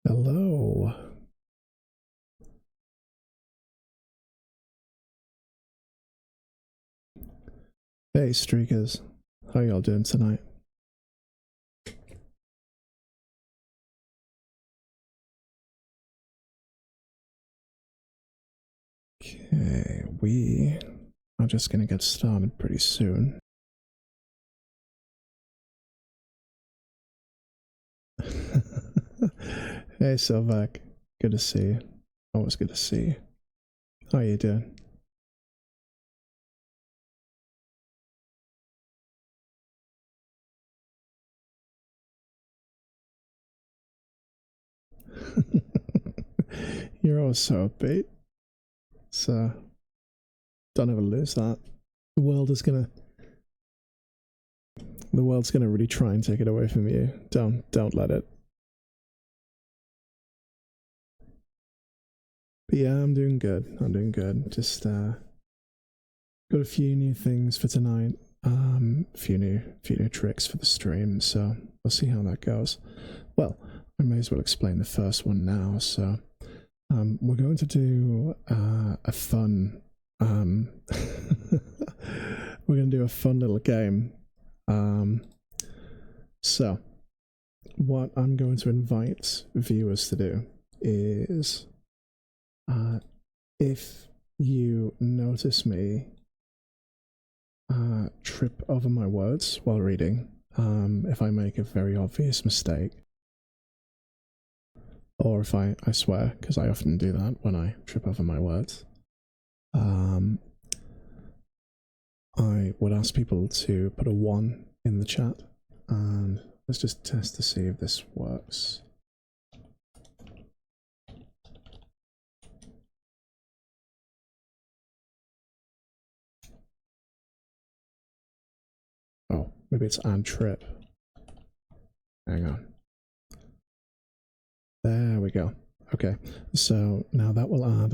Hello. Hey, Streakers. How y'all doing tonight? Okay, we are just gonna get started pretty soon. Hey, Silvac. Good to see you. Always good to see you. How you doing? You're always so upbeat. So, don't ever lose that. The world's gonna really try and take it away from you. Don't let it. But yeah, I'm doing good. Just got a few new things for tonight. Few new tricks for the stream, so we'll see how that goes. Well, I may as well explain the first one now. So, we're going to do a fun. We're going to do a fun little game. So, what I'm going to invite viewers to do is, if you notice me trip over my words while reading, if I make a very obvious mistake, or if I swear, because I often do that when I trip over my words, I would ask people to put a 1 in the chat, and let's just test to see if this works. Oh, maybe it's add trip. Hang on. There we go. Okay, so now that will add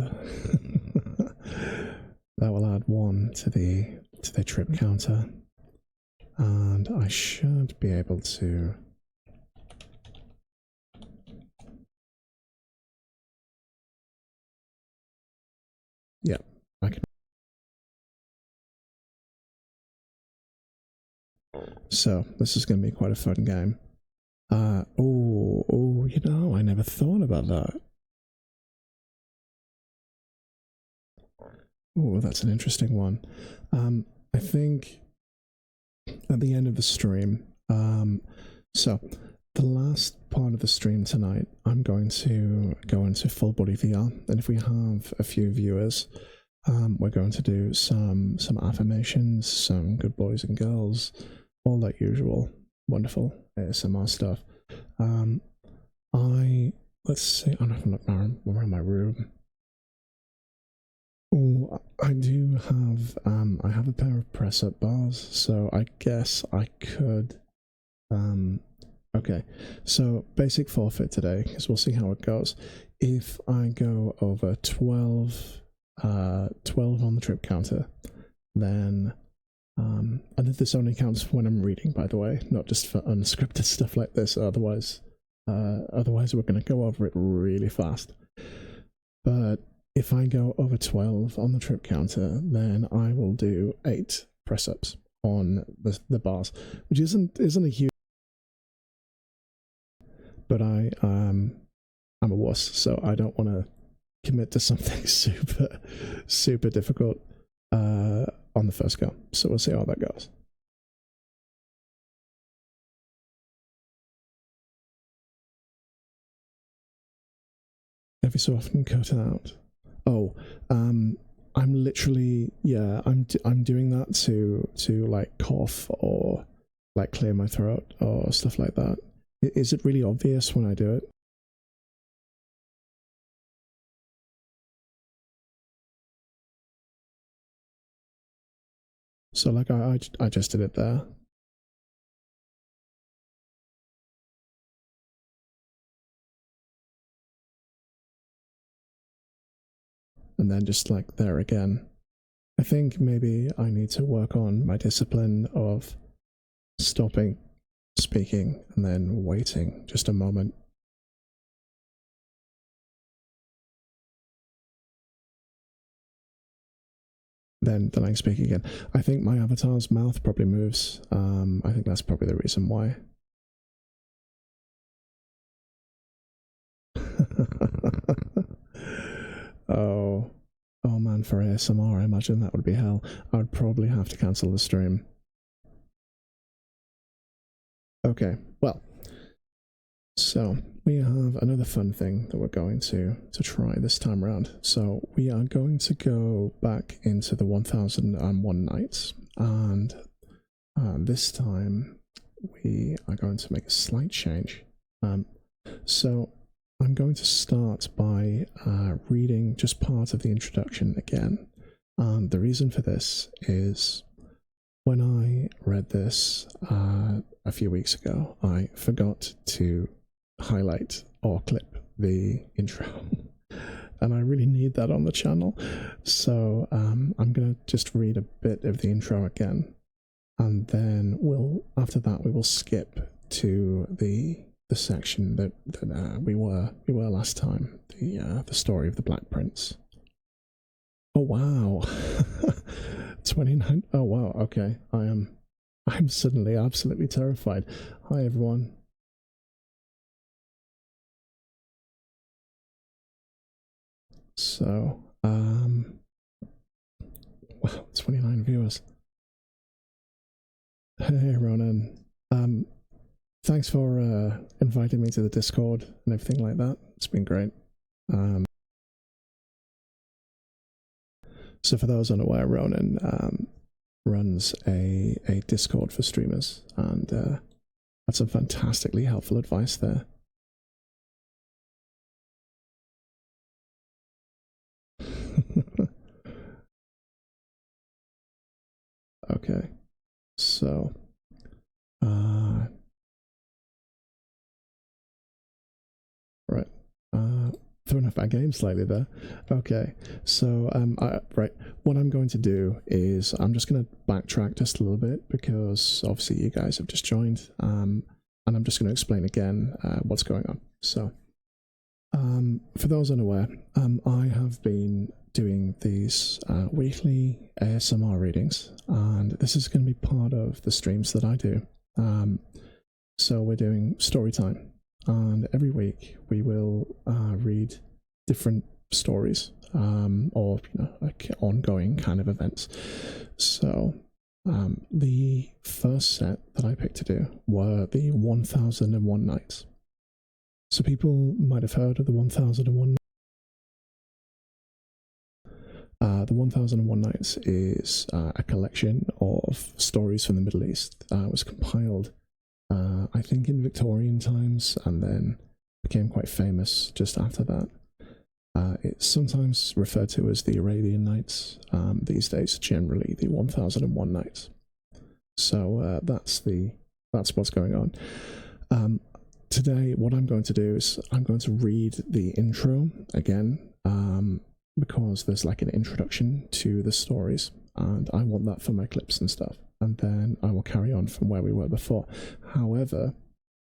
that will add 1 to the trip counter, and I should be able to. Yeah, I can. So this is going to be quite a fun game. Oh, you know, I never thought about that. Oh, that's an interesting one. I think at the end of the stream, so the last part of the stream tonight, I'm going to go into full body VR, and if we have a few viewers, we're going to do some affirmations, some good boys and girls, all that usual wonderful ASMR stuff. Let's see, I don't know if I'm looking around my room. Oh, I do have I have a pair of press-up bars, so I guess I could. Okay, so basic forfeit today, because we'll see how it goes. If I go over 12 on the trip counter, then and this only counts for when I'm reading, by the way, not just for unscripted stuff like this. Otherwise we're going to go over it really fast. But if I go over 12 on the trip counter, then I will do 8 press-ups on the bars, which isn't a huge. But I'm a wuss, so I don't want to commit to something super difficult on the first go. So we'll see how that goes. Every so often cut it out. Oh, I'm literally, yeah, I'm doing that to like cough or like clear my throat or stuff like that. Is it really obvious when I do it? So like I just did it there. And then just like there again. I think maybe I need to work on my discipline of stopping speaking and then waiting just a moment. then I can speak again. I think my avatar's mouth probably moves. I think that's probably the reason why. Oh, oh man, for ASMR, I imagine that would be hell. I would probably have to cancel the stream. Okay, well, so we have another fun thing that we're going to try this time around. So we are going to go back into the 1001 Nights, and this time we are going to make a slight change. So I'm going to start by reading just part of the introduction again. And the reason for this is when I read this a few weeks ago, I forgot to highlight or clip the intro. And I really need that on the channel. So I'm going to just read a bit of the intro again. And then after that, we will skip to the section that we were last time, the story of the Black Prince. Oh wow. 29. Oh wow, okay. I'm suddenly absolutely terrified. Hi everyone. So wow, 29 viewers. Hey Ronan. Thanks for inviting me to the Discord and everything like that. It's been great. So for those unaware, Ronan runs a Discord for streamers, and had some fantastically helpful advice there. Okay, so right, throwing off our game slightly there. Okay, so right, what I'm going to do is I'm just going to backtrack just a little bit because obviously you guys have just joined, and I'm just going to explain again what's going on. So for those unaware, I have been doing these weekly ASMR readings, and this is going to be part of the streams that I do. So we're doing story time, and every week we will read different stories, or like ongoing kind of events. So the first set that I picked to do were the 1001 Nights. So people might have heard of the 1001 Nights. The 1001 Nights is a collection of stories from the Middle East. It was compiled, I think, in Victorian times, and then became quite famous just after that. It's sometimes referred to as the Arabian Nights. These days, generally the 1001 Nights. So that's what's going on. Today, what I'm going to do is I'm going to read the intro again, because there's like an introduction to the stories, and I want that for my clips and stuff. And then I will carry on from where we were before. However,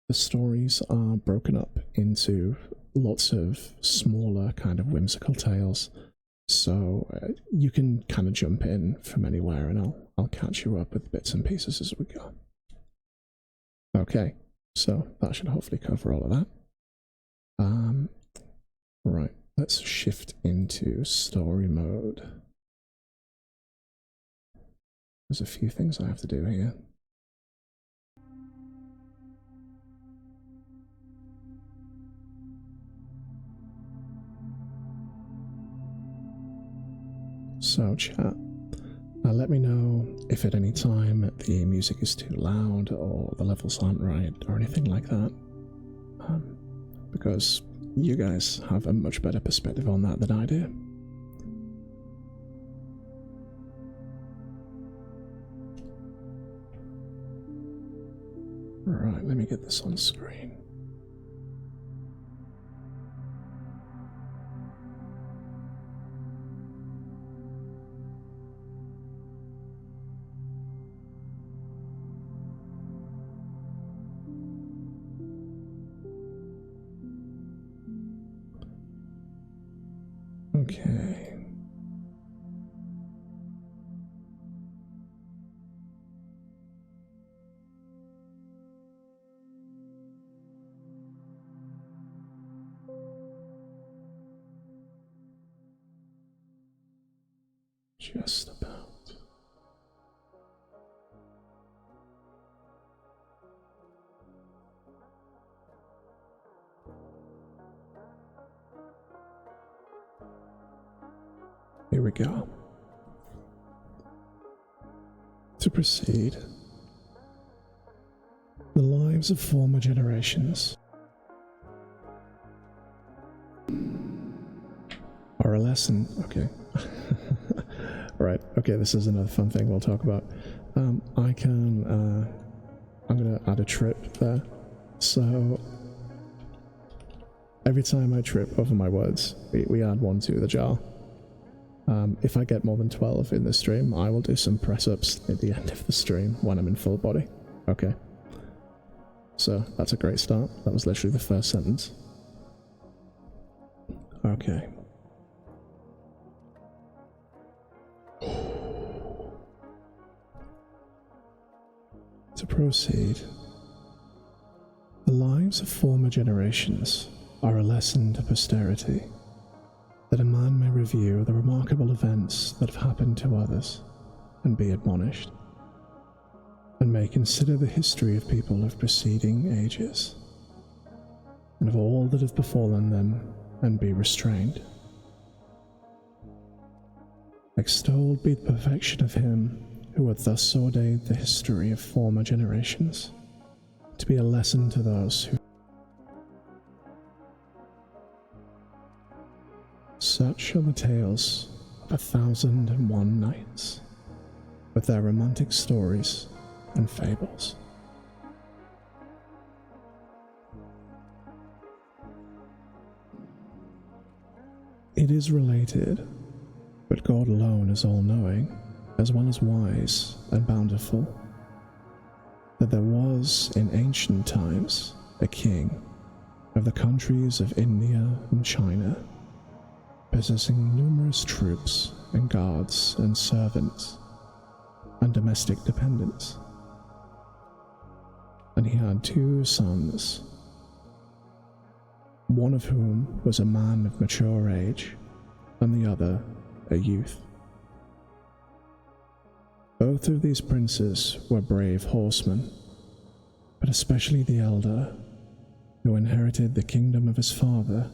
the stories are broken up into lots of smaller kind of whimsical tales, so you can kind of jump in from anywhere, and I'll catch you up with bits and pieces as we go. Okay, so that should hopefully cover all of that. Right, let's shift into story mode. There's a few things I have to do here. So chat, let me know if at any time the music is too loud or the levels aren't right or anything like that, because you guys have a much better perspective on that than I do. Right, let me get this on screen. Okay. Just about. Here we go. To proceed, the lives of former generations are a lesson. Okay. Right. Okay, this is another fun thing we'll talk about. I'm gonna add a trip there. So every time I trip over my words, we add one to the jar. If I get more than 12 in the stream, I will do some press-ups at the end of the stream when I'm in full body. Okay. So, that's a great start. That was literally the first sentence. Okay. To proceed, the lives of former generations are a lesson to posterity, that a man may review the remarkable events that have happened to others and be admonished, and may consider the history of people of preceding ages, and of all that have befallen them, and be restrained. Extolled be the perfection of him who hath thus ordained the history of former generations, to be a lesson to those who. Such are the tales of 1001 Nights, with their romantic stories and fables. It is related, but God alone is all-knowing, as well as wise and bountiful, that there was in ancient times a king of the countries of India and China, possessing numerous troops and guards and servants and domestic dependents. And he had 2 sons, one of whom was a man of mature age, and the other a youth. Both of these princes were brave horsemen, but especially the elder, who inherited the kingdom of his father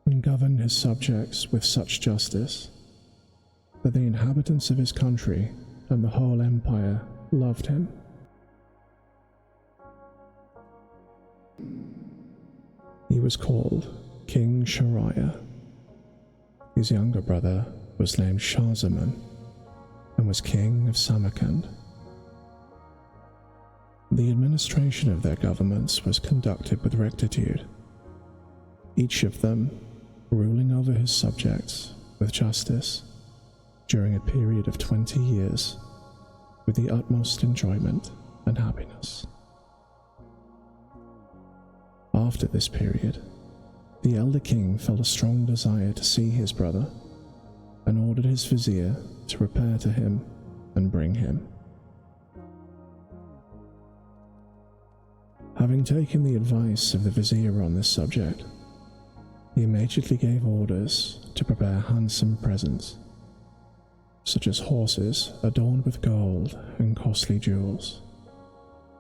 and governed his subjects with such justice that the inhabitants of his country and the whole empire loved him. He was called King Shariah. His younger brother was named Shahzaman and was king of Samarkand. The administration of their governments was conducted with rectitude, each of them ruling over his subjects with justice during a period of 20 years with the utmost enjoyment and happiness. After this period, the elder king felt a strong desire to see his brother and ordered his vizier to repair to him and bring him. Having taken the advice of the vizier on this subject, he immediately gave orders to prepare handsome presents, such as horses adorned with gold and costly jewels,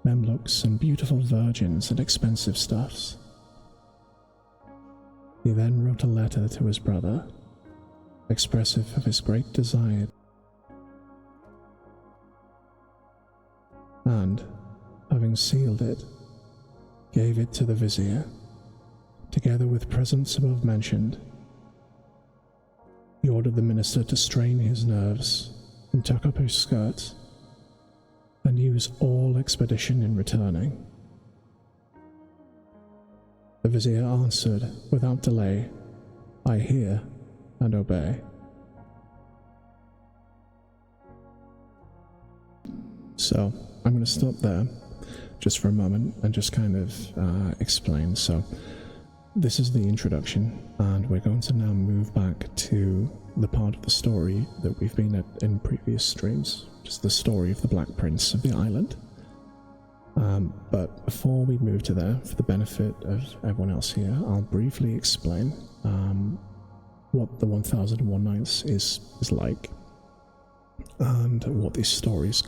memlooks and beautiful virgins and expensive stuffs. He then wrote a letter to his brother, expressive of his great desire, and, having sealed it, gave it to the vizier, together with presents above mentioned. He ordered the minister to strain his nerves and tuck up his skirts, and use all expedition in returning. The vizier answered without delay, "I hear and obey." So, I'm going to stop there just for a moment and just kind of explain. So, this is the introduction, and we're going to now move back to the part of the story that we've been at in previous streams, just the story of the Black Prince of the island. But before we move to there, for the benefit of everyone else here, I'll briefly explain what the 1001 Nights is like, and what these stories.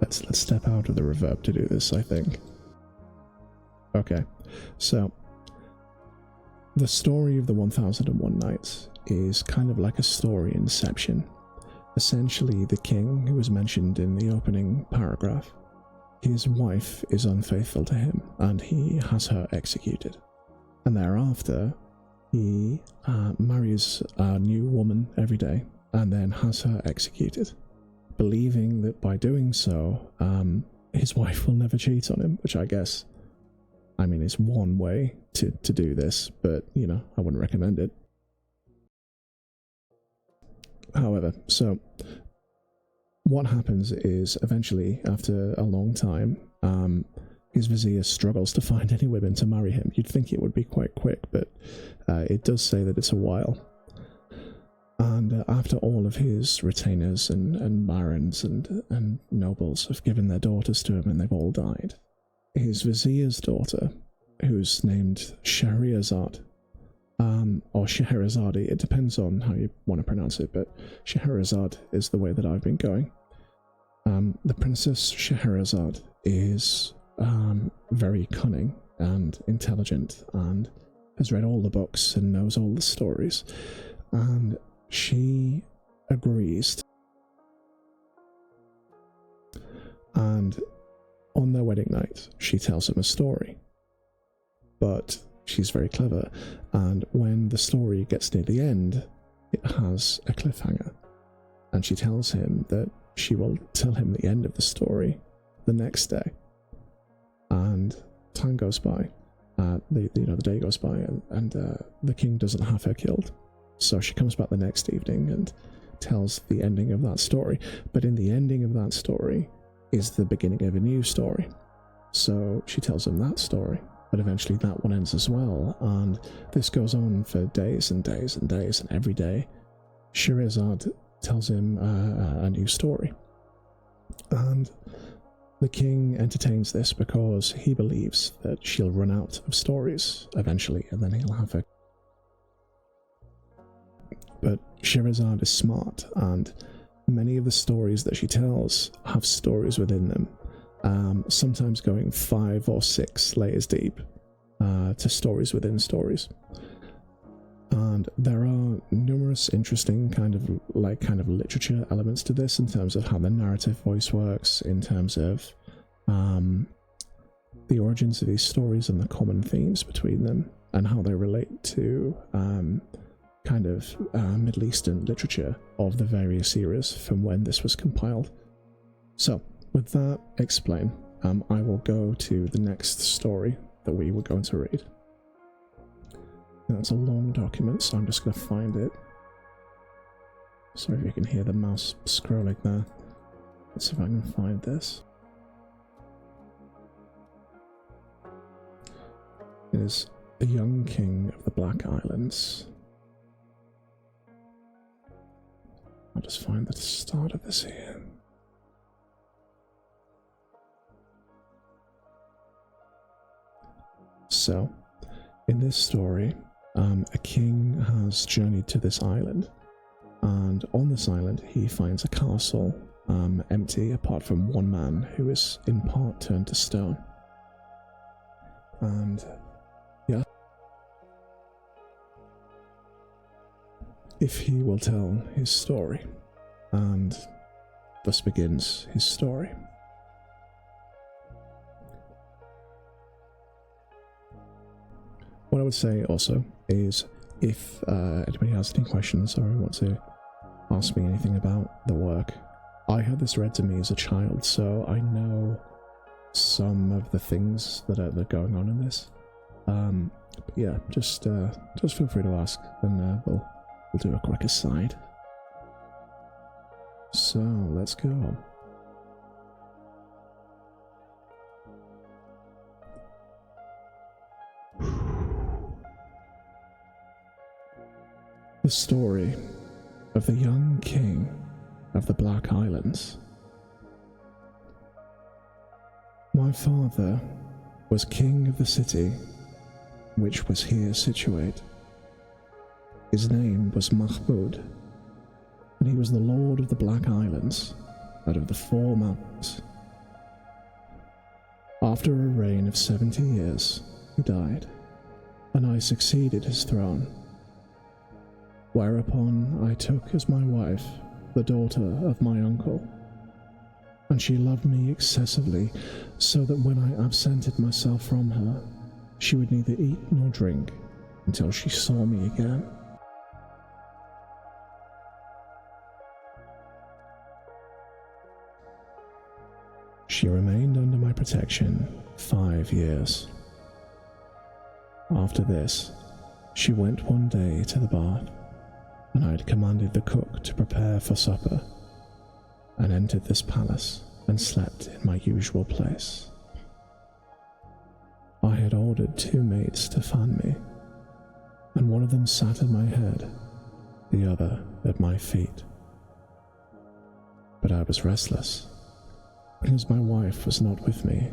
Let's step out of the reverb to do this, I think. Okay, so the story of the 1001 Nights is kind of like a story inception. Essentially, the king, who was mentioned in the opening paragraph, his wife is unfaithful to him, and he has her executed. And thereafter, he marries a new woman every day, and then has her executed, believing that by doing so, his wife will never cheat on him, which I guess, I mean, it's one way to do this, but, you know, I wouldn't recommend it. However, so what happens is, eventually, after a long time, his vizier struggles to find any women to marry him. You'd think it would be quite quick, but it does say that it's a while. And after all of his retainers and barons and nobles have given their daughters to him and they've all died, his vizier's daughter, who's named Scheherazade, or Scheherazade, it depends on how you want to pronounce it, but Scheherazade is the way that I've been going. The Princess Scheherazade is very cunning and intelligent and has read all the books and knows all the stories, and she agrees and on their wedding night she tells him a story, but she's very clever, and when the story gets near the end it has a cliffhanger, and she tells him that she will tell him the end of the story the next day. And time goes by, the day goes by, and the king doesn't have her killed. So she comes back the next evening and tells the ending of that story. But in the ending of that story is the beginning of a new story. So she tells him that story, but eventually that one ends as well. And this goes on for days and days and days, and every day Scheherazade tells him a new story. And the king entertains this because he believes that she'll run out of stories eventually, and then he'll have her. But Scheherazade is smart, and many of the stories that she tells have stories within them, sometimes going 5 or 6 layers deep to stories within stories. And there are numerous interesting kind of literature elements to this, in terms of how the narrative voice works, in terms of the origins of these stories and the common themes between them, and how they relate to Middle Eastern literature of the various eras from when this was compiled. So, with that explained, I will go to the next story that we were going to read. Now, it's a long document, so I'm just going to find it. Sorry if you can hear the mouse scrolling there. Let's see if I can find this. It is The Young King of the Black Islands. I'll just find the start of this here. So, in this story, a king has journeyed to this island, and on this island he finds a castle empty apart from one man who is in part turned to stone. And yeah, if he will tell his story, and thus begins his story. What I would say also is, if anybody has any questions or want to ask me anything about the work, I had this read to me as a child, so I know some of the things that are going on in this. But yeah, just feel free to ask, and we'll do a quick aside. So let's go. The story of the young king of the Black Islands. My father was king of the city which was here situate. His name was Mahmud, and he was the lord of the Black Islands and of the 4 mountains. After a reign of 70 years, he died, and I succeeded his throne, whereupon I took as my wife the daughter of my uncle, and she loved me excessively, so that when I absented myself from her, she would neither eat nor drink until she saw me again. She remained under my protection 5 years. After this, she went one day to the bath, and I had commanded the cook to prepare for supper, and entered this palace and slept in my usual place. I had ordered 2 maids to fan me, and one of them sat at my head, the other at my feet. But I was restless, because my wife was not with me,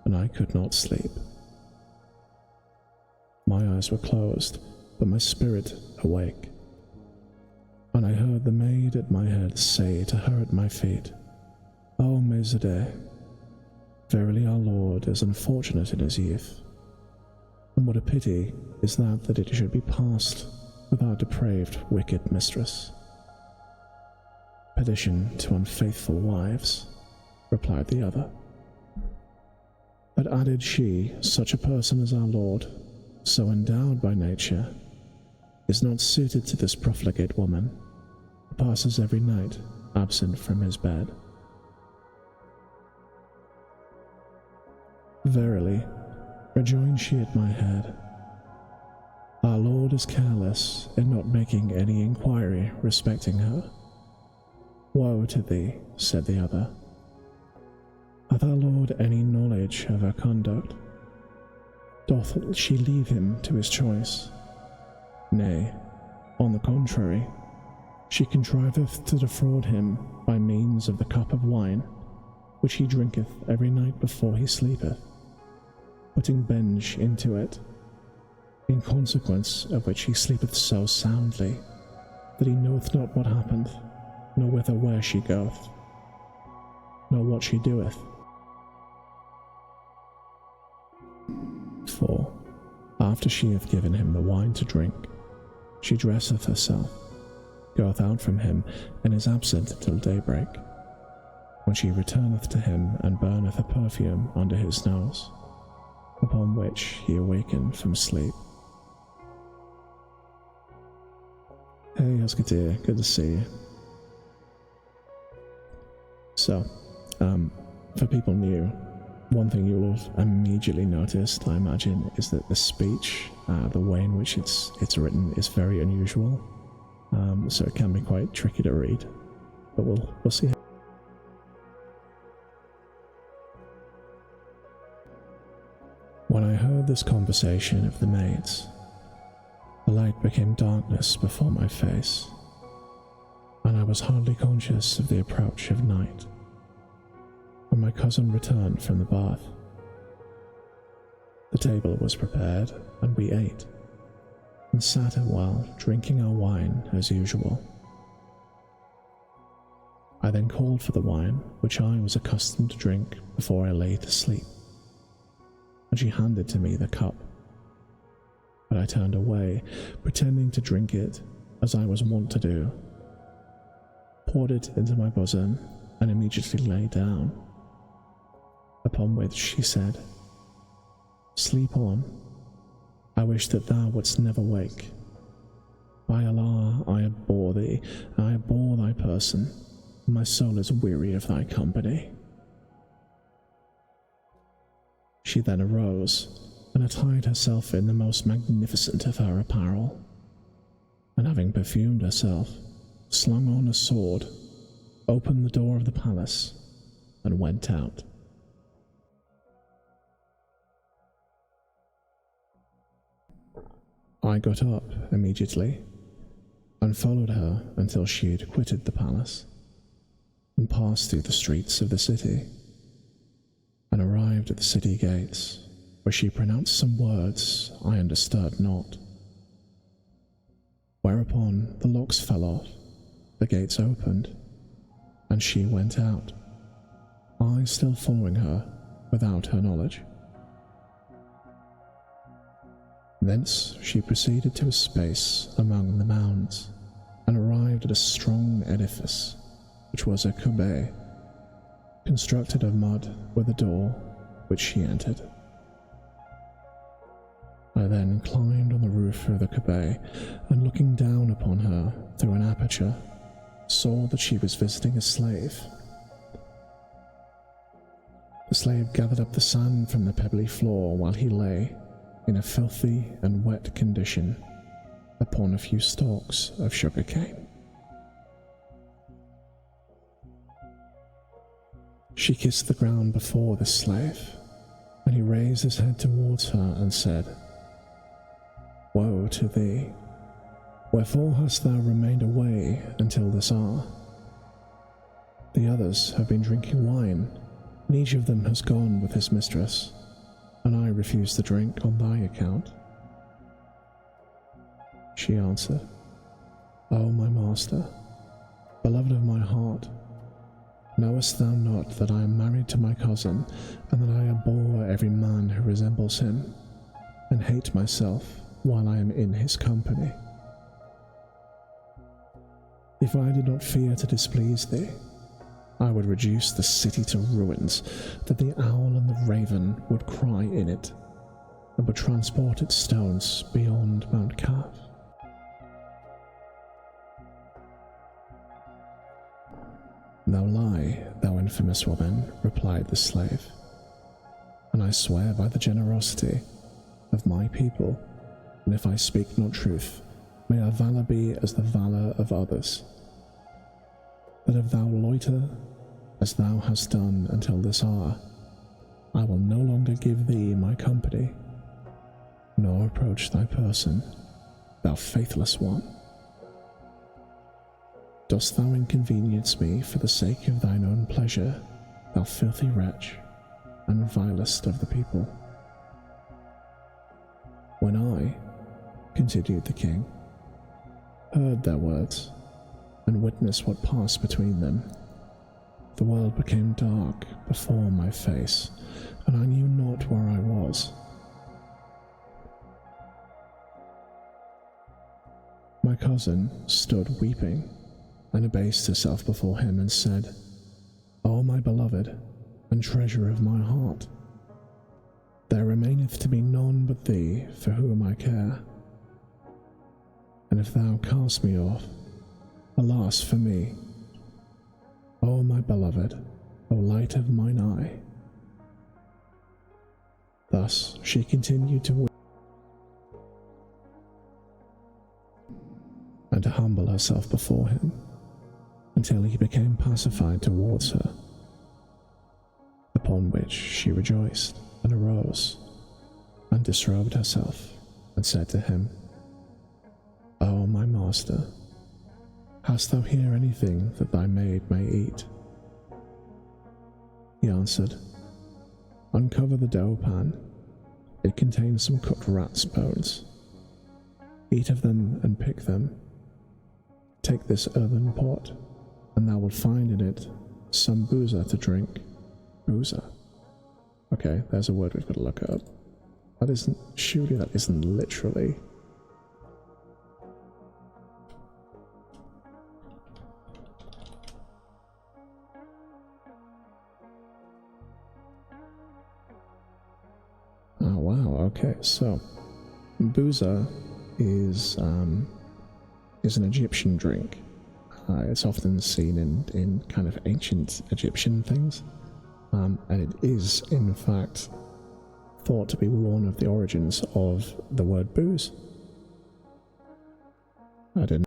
and I could not sleep. My eyes were closed, but my spirit awake, and I heard the maid at my head say to her at my feet, "O Mezadeh, verily our Lord is unfortunate in his youth, and what a pity is that it should be passed with our depraved, wicked mistress." "Perdition to unfaithful wives," replied the other. But added she, such a person as our Lord, so endowed by nature, is not suited to this profligate woman, who passes every night absent from his bed. Verily, rejoined she at my head, our Lord is careless in not making any inquiry respecting her. Woe to thee, said the other. Hath our Lord any knowledge of her conduct? Doth she leave him to his choice? Nay, on the contrary, she contriveth to defraud him by means of the cup of wine, which he drinketh every night before he sleepeth, putting benge into it, in consequence of which he sleepeth so soundly, that he knoweth not what happeneth, nor whither where she goeth, nor what she doeth. For, after she hath given him the wine to drink, she dresseth herself, goeth out from him, and is absent till daybreak, when she returneth to him and burneth a perfume under his nose, upon which he awakened from sleep. Hey Huskatir, good to see you. So, for people new, one thing you'll have immediately noticed, I imagine, is that the speech, the way in which it's written, is very unusual. So it can be quite tricky to read, but we'll see. When I heard this conversation of the maids, the light became darkness before my face, and I was hardly conscious of the approach of night, when my cousin returned from the bath. The table was prepared, and we ate, and sat a while drinking our wine as usual. I then called for the wine which I was accustomed to drink before I lay to sleep, and she handed to me the cup, but I turned away, pretending to drink it as I was wont to do, poured it into my bosom, and immediately lay down, upon which she said, "Sleep on. I wish that thou wouldst never wake. By Allah, I abhor thee, I abhor thy person, and my soul is weary of thy company." She then arose, and attired herself in the most magnificent of her apparel, and having perfumed herself, slung on a sword, opened the door of the palace, and went out. I got up immediately, and followed her until she had quitted the palace, and passed through the streets of the city, and arrived at the city gates, where she pronounced some words I understood not. Whereupon the locks fell off, the gates opened, and she went out, I still following her without her knowledge. Thence she proceeded to a space among the mounds, and arrived at a strong edifice, which was a cubbe, constructed of mud with a door, which she entered. I then climbed on the roof of the cubbe, and looking down upon her through an aperture, saw that she was visiting a slave. The slave gathered up the sand from the pebbly floor while he lay, in a filthy and wet condition, upon a few stalks of sugar cane. She kissed the ground before the slave, and he raised his head towards her and said, "Woe to thee! Wherefore hast thou remained away until this hour? The others have been drinking wine, and each of them has gone with his mistress, and I refuse to drink on thy account." She answered, "O my master, beloved of my heart, knowest thou not that I am married to my cousin, and that I abhor every man who resembles him, and hate myself while I am in his company? If I did not fear to displease thee, I would reduce the city to ruins, that the owl and the raven would cry in it, and would transport its stones beyond Mount Kaf. Thou lie, thou infamous woman," replied the slave, "and I swear by the generosity of my people, and if I speak not truth, may our valour be as the valour of others, that if thou loiter as thou hast done until this hour, I will no longer give thee my company, nor approach thy person, thou faithless one. Dost thou inconvenience me for the sake of thine own pleasure, thou filthy wretch, and vilest of the people? When I," continued the king, "heard their words, and witnessed what passed between them, the world became dark before my face, and I knew not where I was. My cousin stood weeping, and abased herself before him, and said, "O my beloved, and treasure of my heart, there remaineth to me none but thee for whom I care. And if thou cast me off, alas for me! O my beloved, O light of mine eye." Thus she continued to weep, and to humble herself before him, until he became pacified towards her, upon which she rejoiced and arose, and disrobed herself, and said to him, "O my master, hast thou here anything that thy maid may eat?" He answered, "Uncover the dough pan, it contains some cooked rat's bones. Eat of them and pick them. Take this earthen pot, and thou wilt find in it some boozer to drink." Boozer? Okay, there's a word we've got to look up. Surely that isn't literally... Oh wow, okay, so boozer is an Egyptian drink. It's often seen in kind of ancient Egyptian things, and it is in fact thought to be one of the origins of the word booze. I didn't.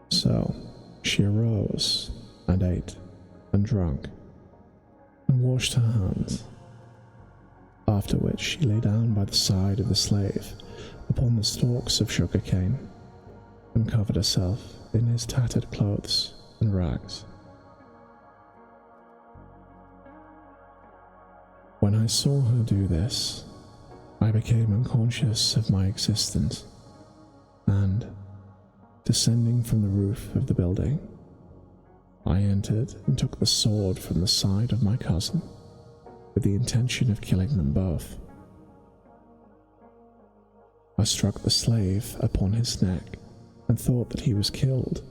So she arose and ate and drank and washed her hands, after which she lay down by the side of the slave upon the stalks of sugar cane, and covered herself in his tattered clothes and rags. I saw her do this, I became unconscious of my existence, and, descending from the roof of the building, I entered and took the sword from the side of my cousin, with the intention of killing them both. I struck the slave upon his neck and thought that he was killed,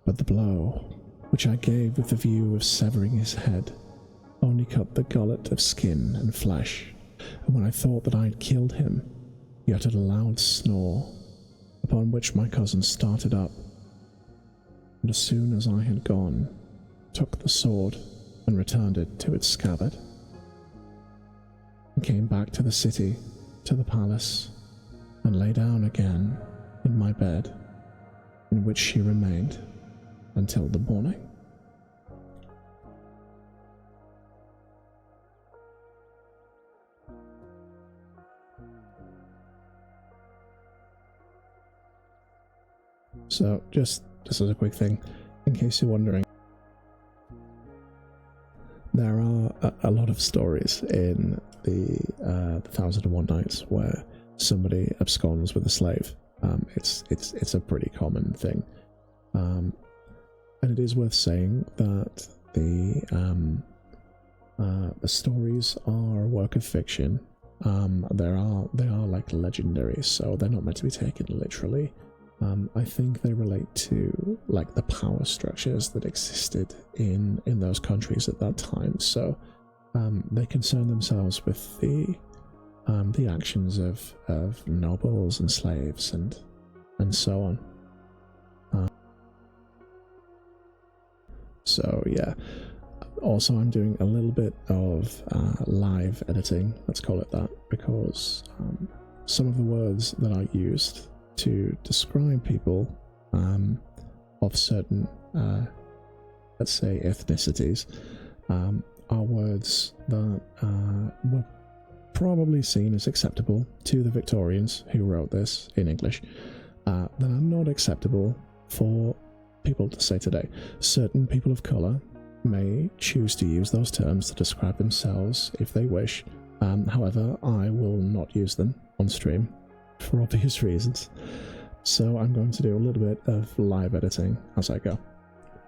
but the blow, which I gave with the view of severing his head, only cut the gullet of skin and flesh, and when I thought that I had killed him, he uttered a loud snore, upon which my cousin started up, and as soon as I had gone, took the sword and returned it to its scabbard, and came back to the city, to the palace, and lay down again in my bed, in which she remained until the morning. So, just as a quick thing, in case you're wondering, there are a lot of stories in the 1001 Nights where somebody absconds with a slave. It's a pretty common thing, and it is worth saying that the stories are a work of fiction. They are like legendary, so they're not meant to be taken literally. I think they relate to like the power structures that existed in those countries at that time. So they concern themselves with the actions of nobles and slaves and so on. So yeah. Also, I'm doing a little bit of live editing, let's call it that, because some of the words that I used to describe people of certain, let's say, ethnicities, are words that were probably seen as acceptable to the Victorians who wrote this in English, that are not acceptable for people to say today. Certain people of colour may choose to use those terms to describe themselves if they wish. However, I will not use them on stream for obvious reasons. So I'm going to do a little bit of live editing as I go.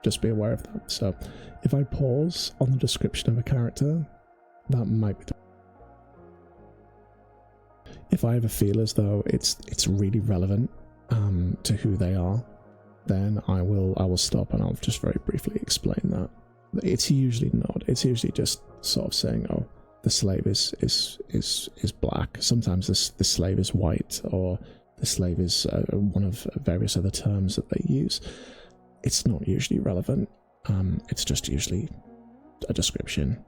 Just be aware of that. So if I pause on the description of a character, that might be... If I ever feel as though it's really relevant to who they are, then I will stop and I'll just very briefly explain that. It's usually not. It's usually just sort of saying, oh, the slave is black. Sometimes the slave is white, or the slave is one of various other terms that they use. It's not usually relevant. It's just usually a description.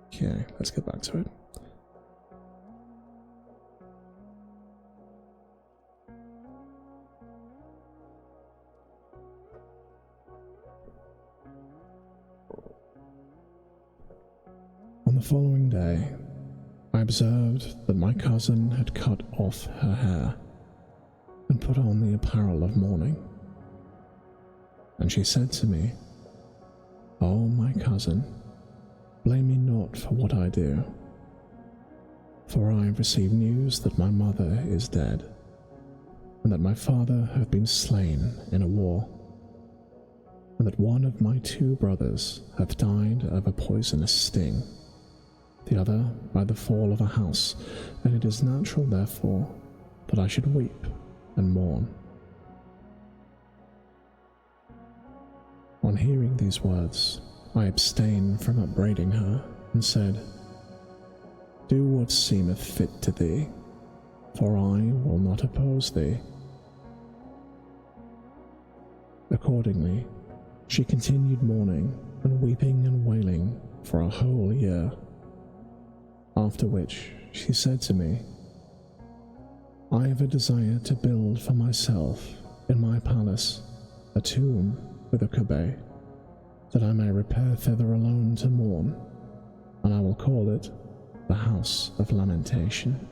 Okay, let's get back to it. On the following day, I observed that my cousin had cut off her hair and put on the apparel of mourning. And she said to me, "Oh, my cousin, blame me not for what I do, for I have received news that my mother is dead, and that my father hath been slain in a war, and that one of my 2 brothers hath died of a poisonous sting, the other by the fall of a house, and it is natural, therefore, that I should weep and mourn." On hearing these words, I abstained from upbraiding her, and said, "Do what seemeth fit to thee, for I will not oppose thee." Accordingly, she continued mourning and weeping and wailing for a whole year, after which she said to me, "I have a desire to build for myself in my palace a tomb with a cubby, that I may repair thither alone to mourn, and I will call it the House of Lamentation."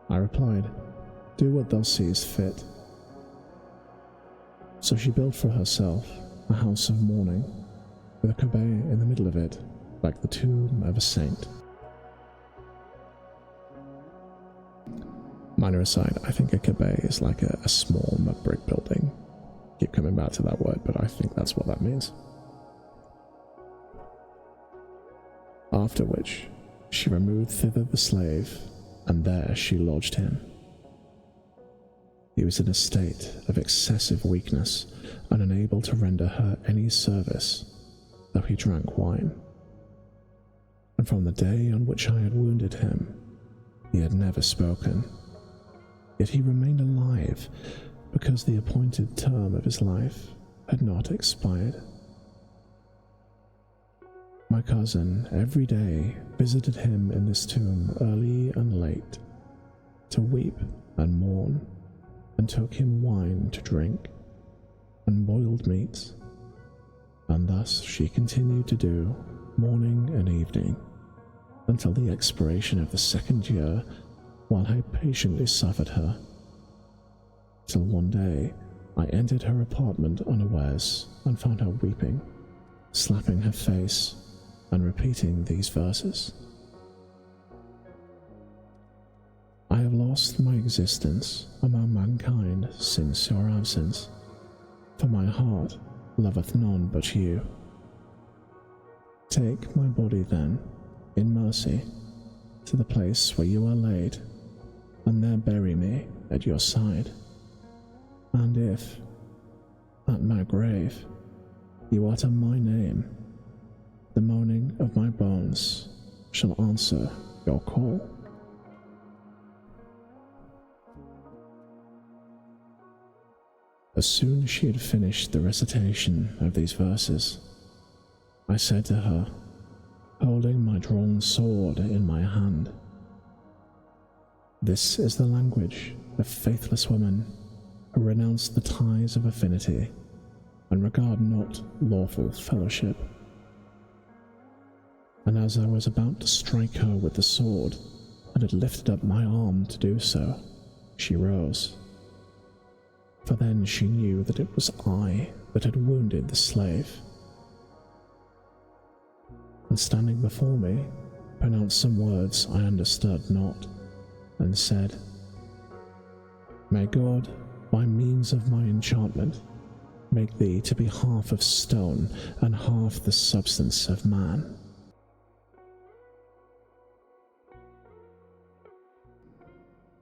I replied, "Do what thou seest fit." So she built for herself a house of mourning, with a kebbe in the middle of it, like the tomb of a saint. Minor aside, I think a kebbe is like a small mud brick building. Keep coming back to that word, but I think that's what that means. After which, she removed thither the slave, and there she lodged him. He was in a state of excessive weakness, and unable to render her any service, though he drank wine. And from the day on which I had wounded him, he had never spoken. Yet he remained alive, because the appointed term of his life had not expired. My cousin every day visited him in this tomb early and late, to weep and mourn, and took him wine to drink, and boiled meats, and thus she continued to do morning and evening, until the expiration of the 2nd year, while I patiently suffered her, till one day I entered her apartment unawares, and found her weeping, slapping her face, and repeating these verses. I have lost my existence among mankind since your absence, for my heart loveth none but you. Take my body then, in mercy, to the place where you are laid, and there bury me at your side. And if, at my grave, you utter my name, the moaning of my bones shall answer your call. As soon as she had finished the recitation of these verses, I said to her, holding my drawn sword in my hand, "This is the language of faithless women who renounce the ties of affinity and regard not lawful fellowship." And as I was about to strike her with the sword, and had lifted up my arm to do so, she rose. For then she knew that it was I that had wounded the slave, and standing before me, pronounced some words I understood not, and said, "May God, by means of my enchantment, make thee to be half of stone and half the substance of man."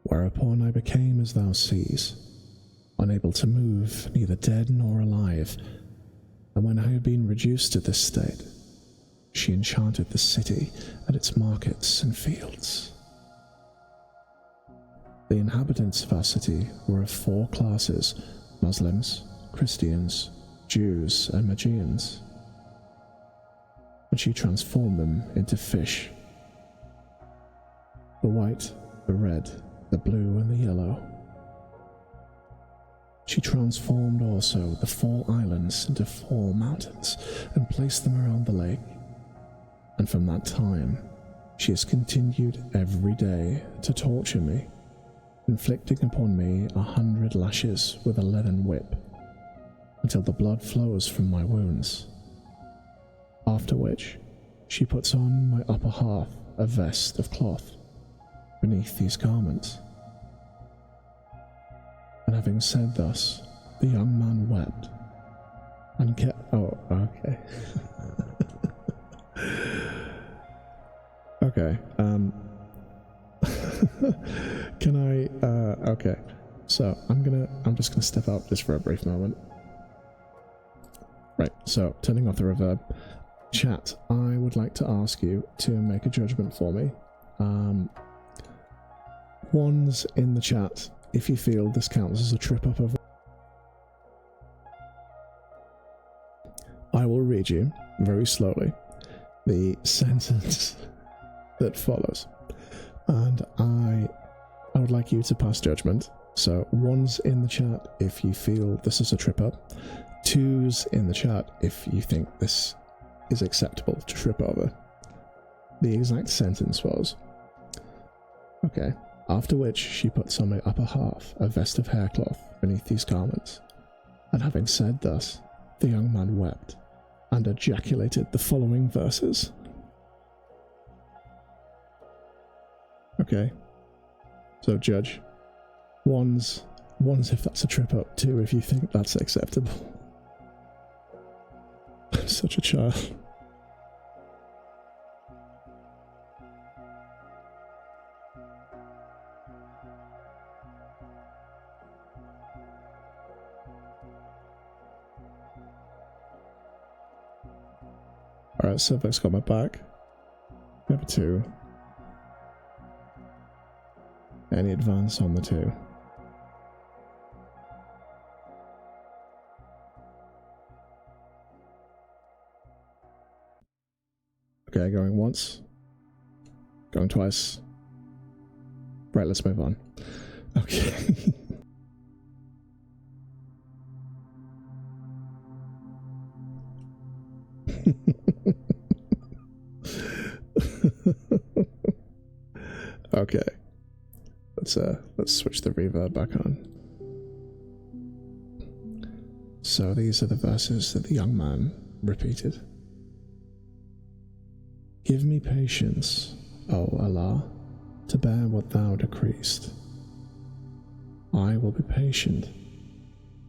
Whereupon I became as thou seest, unable to move, neither dead nor alive, and when I had been reduced to this state, she enchanted the city and its markets and fields. The inhabitants of our city were of 4 classes: Muslims, Christians, Jews, and Magians, and she transformed them into fish: the white, the red, the blue, and the yellow. She transformed also the 4 islands into 4 mountains, and placed them around the lake, and from that time she has continued every day to torture me, inflicting upon me 100 lashes with a leathern whip, until the blood flows from my wounds, after which she puts on my upper half a vest of cloth beneath these garments. And having said thus, the young man wept, and kept— oh, okay. Okay, can I, okay, so I'm just gonna step out just for a brief moment. Right, so turning off the reverb. Chat, I would like to ask you to make a judgment for me. Ones in the chat, if you feel this counts as a trip up of— I will read you, very slowly, the sentence that follows, and I would like you to pass judgment. So ones in the chat if you feel this is a trip up, twos in the chat if you think this is acceptable to trip over. The exact sentence was, okay, after which she puts on my upper half a vest of haircloth beneath these garments, and having said thus, the young man wept, and ejaculated the following verses. Okay. So judge. One's if that's a trip up, two if you think that's acceptable. I'm such a child. Alright, Silver's got my back. Number 2. Any advance on the 2? Okay, going once. Going twice. Right, let's move on. Okay. Okay. Let's switch the reverb back on. So these are the verses that the young man repeated. Give me patience, O Allah, to bear what thou decreest. I will be patient,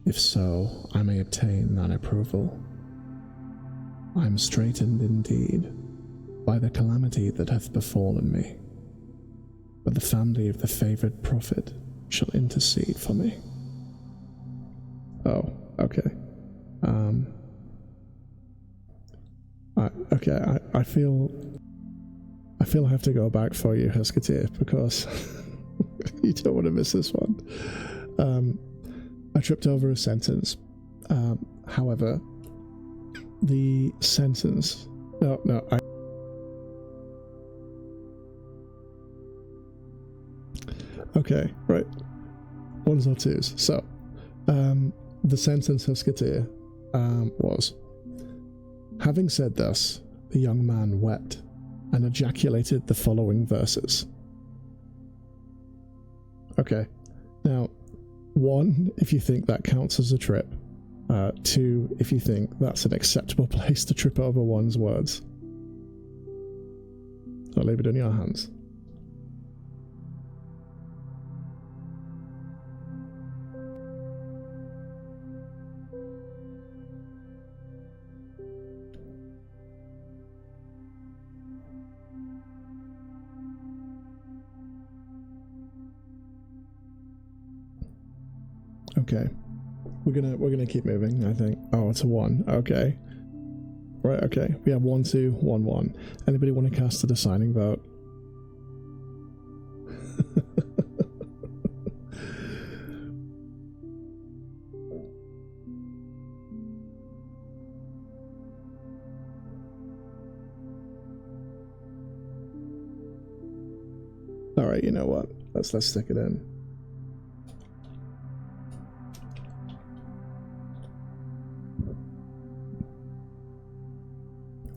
if so I may obtain thine approval. I am straitened indeed by the calamity that hath befallen me, but the family of the favoured prophet shall intercede for me. Oh, okay. I feel I have to go back for you, Husketeer, because you don't want to miss this one. I tripped over a sentence. However, the sentence... Okay, right. Ones or twos. So, the sentence, Husketeer, was... Having said thus, the young man wept and ejaculated the following verses. Okay, now, 1, if you think that counts as a trip. 2, if you think that's an acceptable place to trip over one's words. I'll leave it in your hands. Okay, we're gonna keep moving, I think. Oh, it's a 1. Okay, right. Okay, we have 1, 2, 1, 1. Anybody want to cast a deciding vote? All right, you know what? Let's stick it in.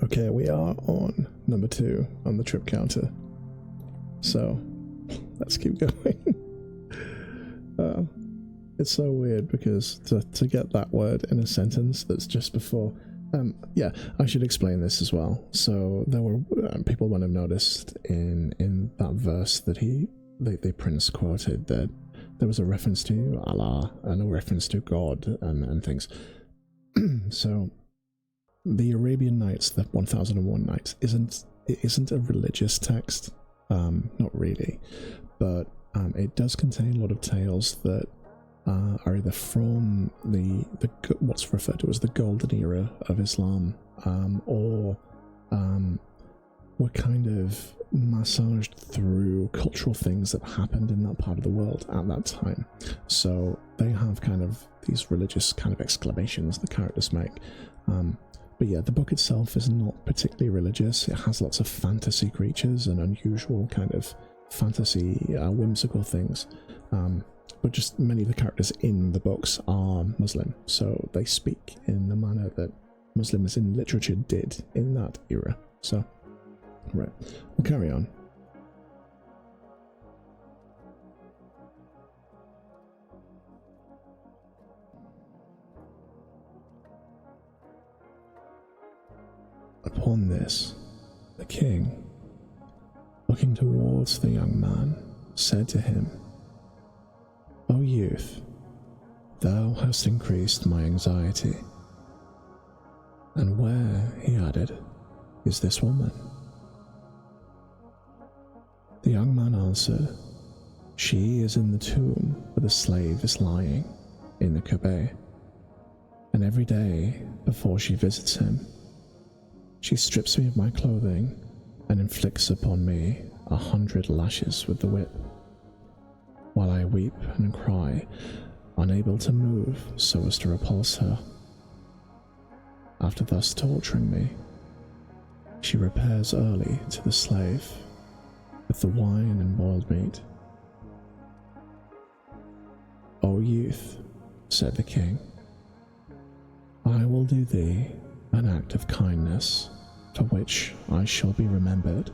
Okay, we are on number 2 on the trip counter. So, let's keep going. It's so weird because to get that word in a sentence that's just before... yeah, I should explain this as well. So, there were... people might have noticed in that verse that the prince quoted that there was a reference to Allah and a reference to God and things. So... The Arabian Nights, the 1001 Nights, isn't a religious text, not really, but it does contain a lot of tales that are either from the what's referred to as the golden era of Islam, or were kind of massaged through cultural things that happened in that part of the world at that time. So they have kind of these religious kind of exclamations the characters make. But yeah, the book itself is not particularly religious. It has lots of fantasy creatures and unusual kind of fantasy, whimsical things. But just many of the characters in the books are Muslim, so they speak in the manner that Muslims in literature did in that era. So, right, we'll carry on. Upon this, the king, looking towards the young man, said to him, "O youth, thou hast increased my anxiety. And where," he added, "is this woman?" The young man answered, "She is in the tomb where the slave is lying, in the Kabe, and every day, before she visits him, she strips me of my clothing and inflicts upon me 100 lashes with the whip, while I weep and cry, unable to move so as to repulse her. After thus torturing me, she repairs early to the slave with the wine and boiled meat." "O youth," said the king, "I will do thee an act of kindness for which I shall be remembered,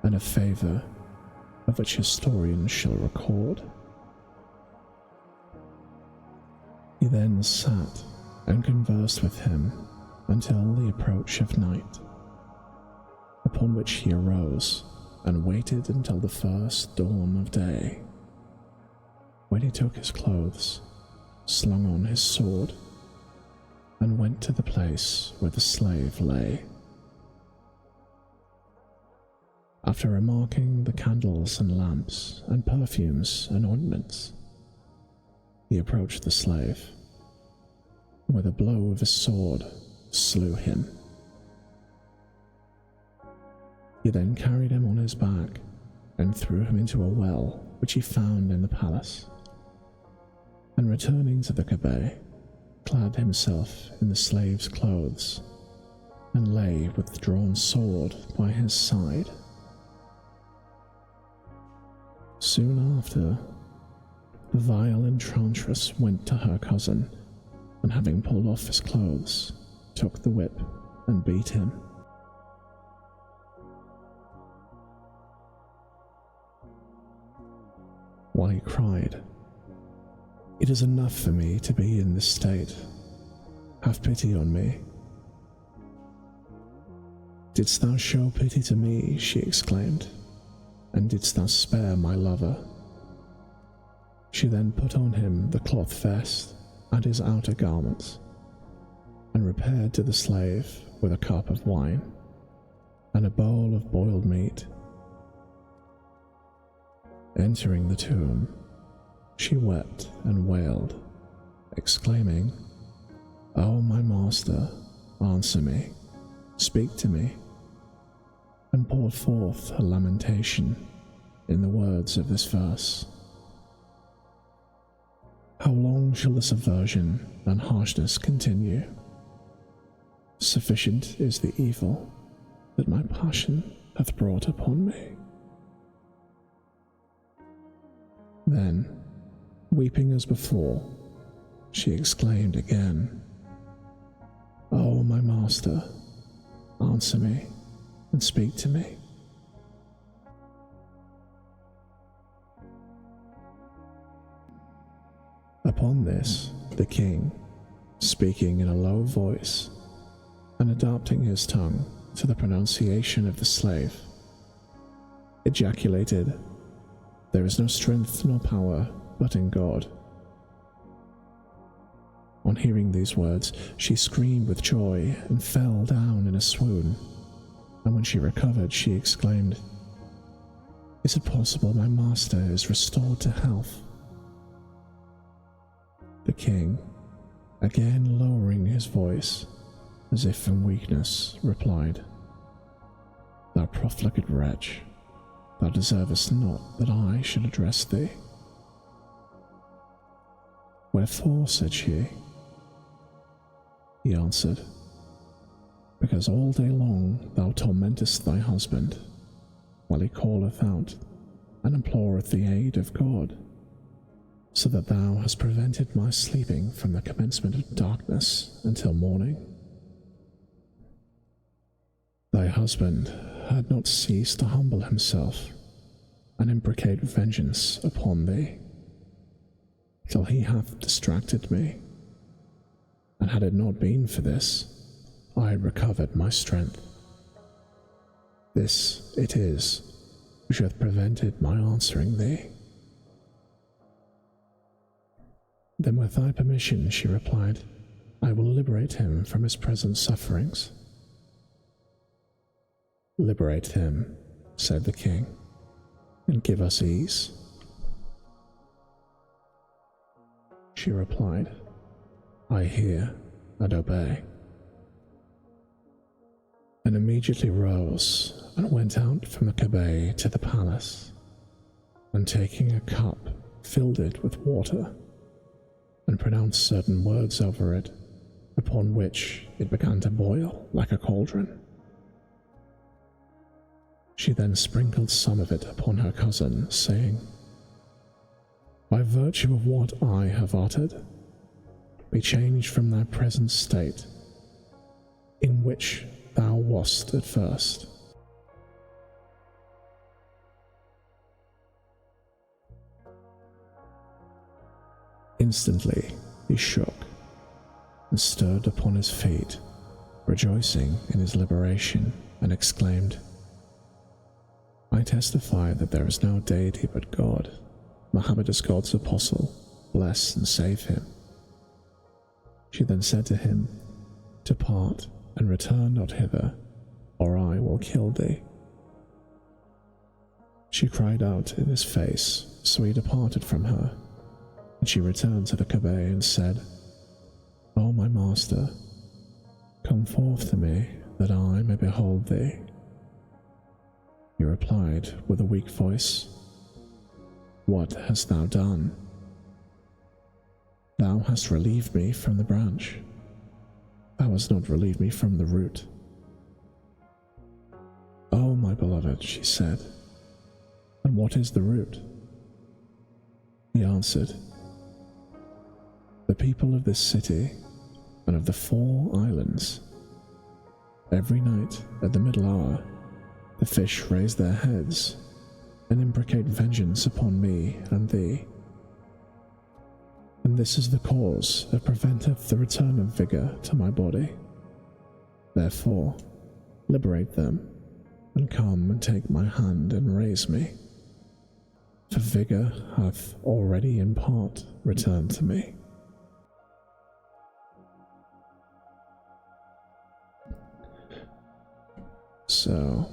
and a favour of which historians shall record." He then sat and conversed with him until the approach of night, upon which he arose and waited until the first dawn of day, when he took his clothes, slung on his sword, and went to the place where the slave lay. After remarking the candles and lamps and perfumes and ointments, he approached the slave, and with a blow of his sword slew him. He then carried him on his back and threw him into a well which he found in the palace, and returning to the Kabe, clad himself in the slave's clothes, and lay with the drawn sword by his side. Soon after, the vile enchantress went to her cousin, and having pulled off his clothes, took the whip and beat him. While he cried, "It is enough for me to be in this state. Have pity on me." "Didst thou show pity to me," she exclaimed, "and didst thou spare my lover?" She then put on him the cloth vest and his outer garments, and repaired to the slave with a cup of wine and a bowl of boiled meat. Entering the tomb, she wept and wailed, exclaiming, "O my master, answer me, speak to me," and poured forth her lamentation in the words of this verse: "How long shall this aversion and harshness continue? Sufficient is the evil that my passion hath brought upon me." Then, weeping as before, she exclaimed again, "O my master, answer me and speak to me." Upon this, the king, speaking in a low voice and adapting his tongue to the pronunciation of the slave, ejaculated, "There is no strength nor power but in God." On hearing these words, she screamed with joy and fell down in a swoon, and when she recovered, she exclaimed, "Is it possible my master is restored to health?" The king, again lowering his voice, as if from weakness, replied, "Thou profligate wretch, thou deservest not that I should address thee." "Wherefore?" said she. He answered, "Because all day long thou tormentest thy husband, while he calleth out and imploreth the aid of God, so that thou hast prevented my sleeping from the commencement of darkness until morning. Thy husband had not ceased to humble himself and imprecate vengeance upon thee, till he hath distracted me, and had it not been for this, I had recovered my strength. This it is which hath prevented my answering thee. Then with thy permission, she replied, I will liberate him from his present sufferings. Liberate him, said the king, and give us ease. She replied, I hear and obey. And immediately rose and went out from the cabbé to the palace, and taking a cup, filled it with water, and pronounced certain words over it, upon which it began to boil like a cauldron. She then sprinkled some of it upon her cousin, saying, By virtue of what I have uttered, be changed from thy present state, in which thou wast at first. Instantly he shook and stirred upon his feet, rejoicing in his liberation, and exclaimed, I testify that there is no deity but God. Muhammad is God's apostle. Bless and save him. She then said to him, Depart and return not hither, or I will kill thee. She cried out in his face, so he departed from her, and she returned to the cabbé and said, O my master, come forth to me, that I may behold thee. He replied with a weak voice, What hast thou done? Thou hast relieved me from the branch. Thou hast not relieved me from the root. O my beloved, she said, and what is the root? He answered, The people of this city and of the 4 islands. Every night at the middle hour, the fish raise their heads and imprecate vengeance upon me and thee. And this is the cause that preventeth the return of vigour to my body. Therefore, liberate them, and come and take my hand and raise me. For vigour hath already in part returned to me. So,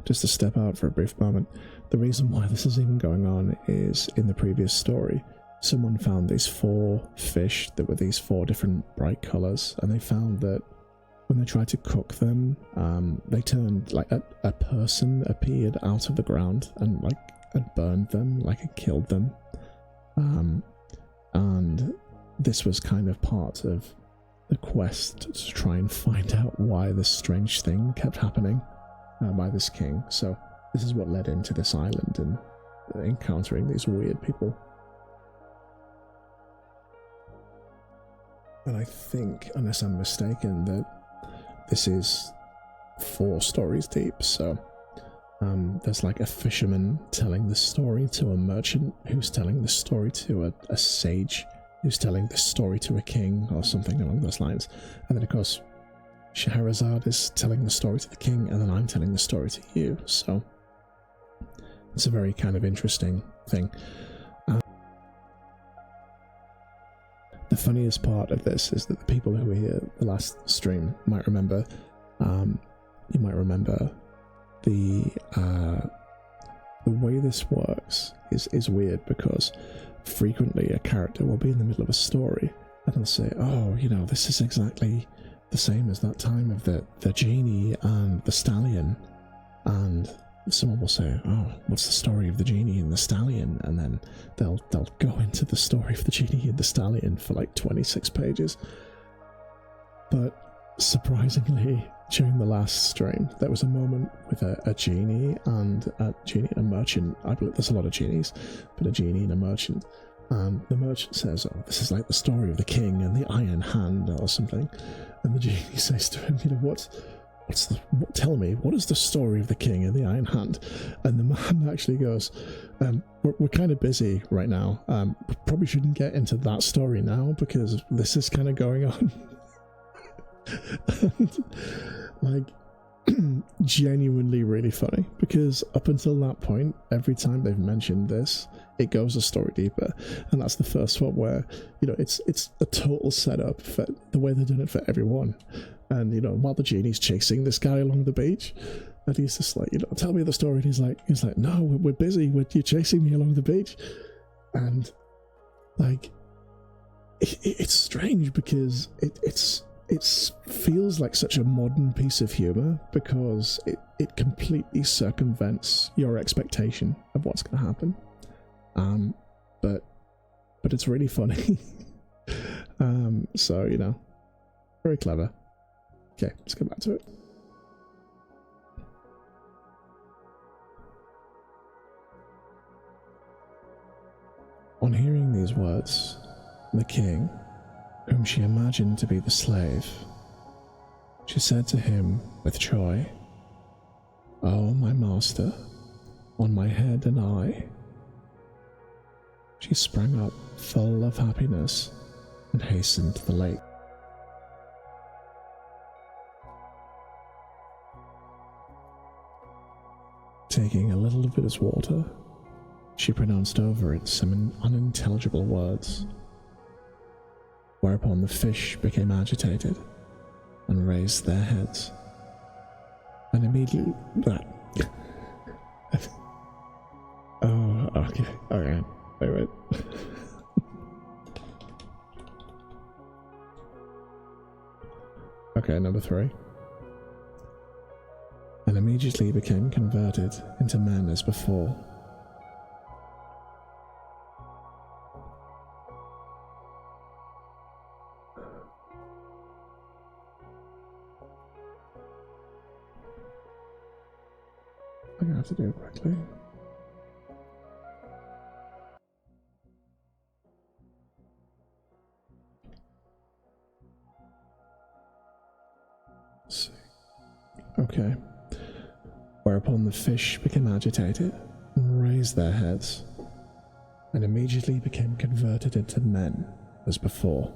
just to step out for a brief moment, the reason why this is even going on is in the previous story, someone found these 4 fish that were these 4 different bright colours, and they found that when they tried to cook them, they turned, like a person appeared out of the ground and burned them, like it killed them. And this was kind of part of the quest to try and find out why this strange thing kept happening by this king. So this is what led into this island and encountering these weird people. And I think, unless I'm mistaken, that this is 4 stories deep. So there's like a fisherman telling the story to a merchant who's telling the story to a sage who's telling this story to a king or something along those lines. And then of course Scheherazade is telling the story to the king, and then I'm telling the story to you. So it's a very kind of interesting thing. The funniest part of this is that the people who were here the last stream might remember, you might remember the way this works is weird, because frequently a character will be in the middle of a story and they'll say, oh, you know, this is exactly the same as that time of the genie and the stallion, and someone will say, oh, what's the story of the genie and the stallion? And then they'll go into the story of the genie and the stallion for like 26 pages. But surprisingly, during the last stream, there was a moment with a genie and a merchant. I believe there's a lot of genies, but a genie and a merchant. And the merchant says, oh, this is like the story of the king and the iron hand or something. And the genie says to him, you know, tell me, what is the story of the King and the Iron Hand? And the man actually goes, we're kind of busy right now. We probably shouldn't get into that story now because this is kind of going on. And, like, genuinely really funny, because up until that point, every time they've mentioned this, it goes a story deeper, and that's the first one where, you know, it's a total setup for the way they've done it for everyone. And, you know, while the genie's chasing this guy along the beach, and he's just like, you know, tell me the story, and he's like, no, we're busy, you're chasing me along the beach. And, like, it's strange because it feels like such a modern piece of humor, because it completely circumvents your expectation of what's going to happen. But it's really funny. So, you know, very clever. Okay, let's go back to it. On hearing these words, the king, whom she imagined to be the slave, she said to him with joy, "Oh, my master, on my head and eye." She sprang up full of happiness and hastened to the lake. Taking a little of its water, she pronounced over it some unintelligible words, whereupon the fish became agitated and raised their heads, and immediately oh, okay, alright, wait. Okay, number 3. And immediately became converted into men as before. I'm gonna have to do it quickly. Let's see. Okay. Whereupon the fish became agitated and raised their heads, and immediately became converted into men as before.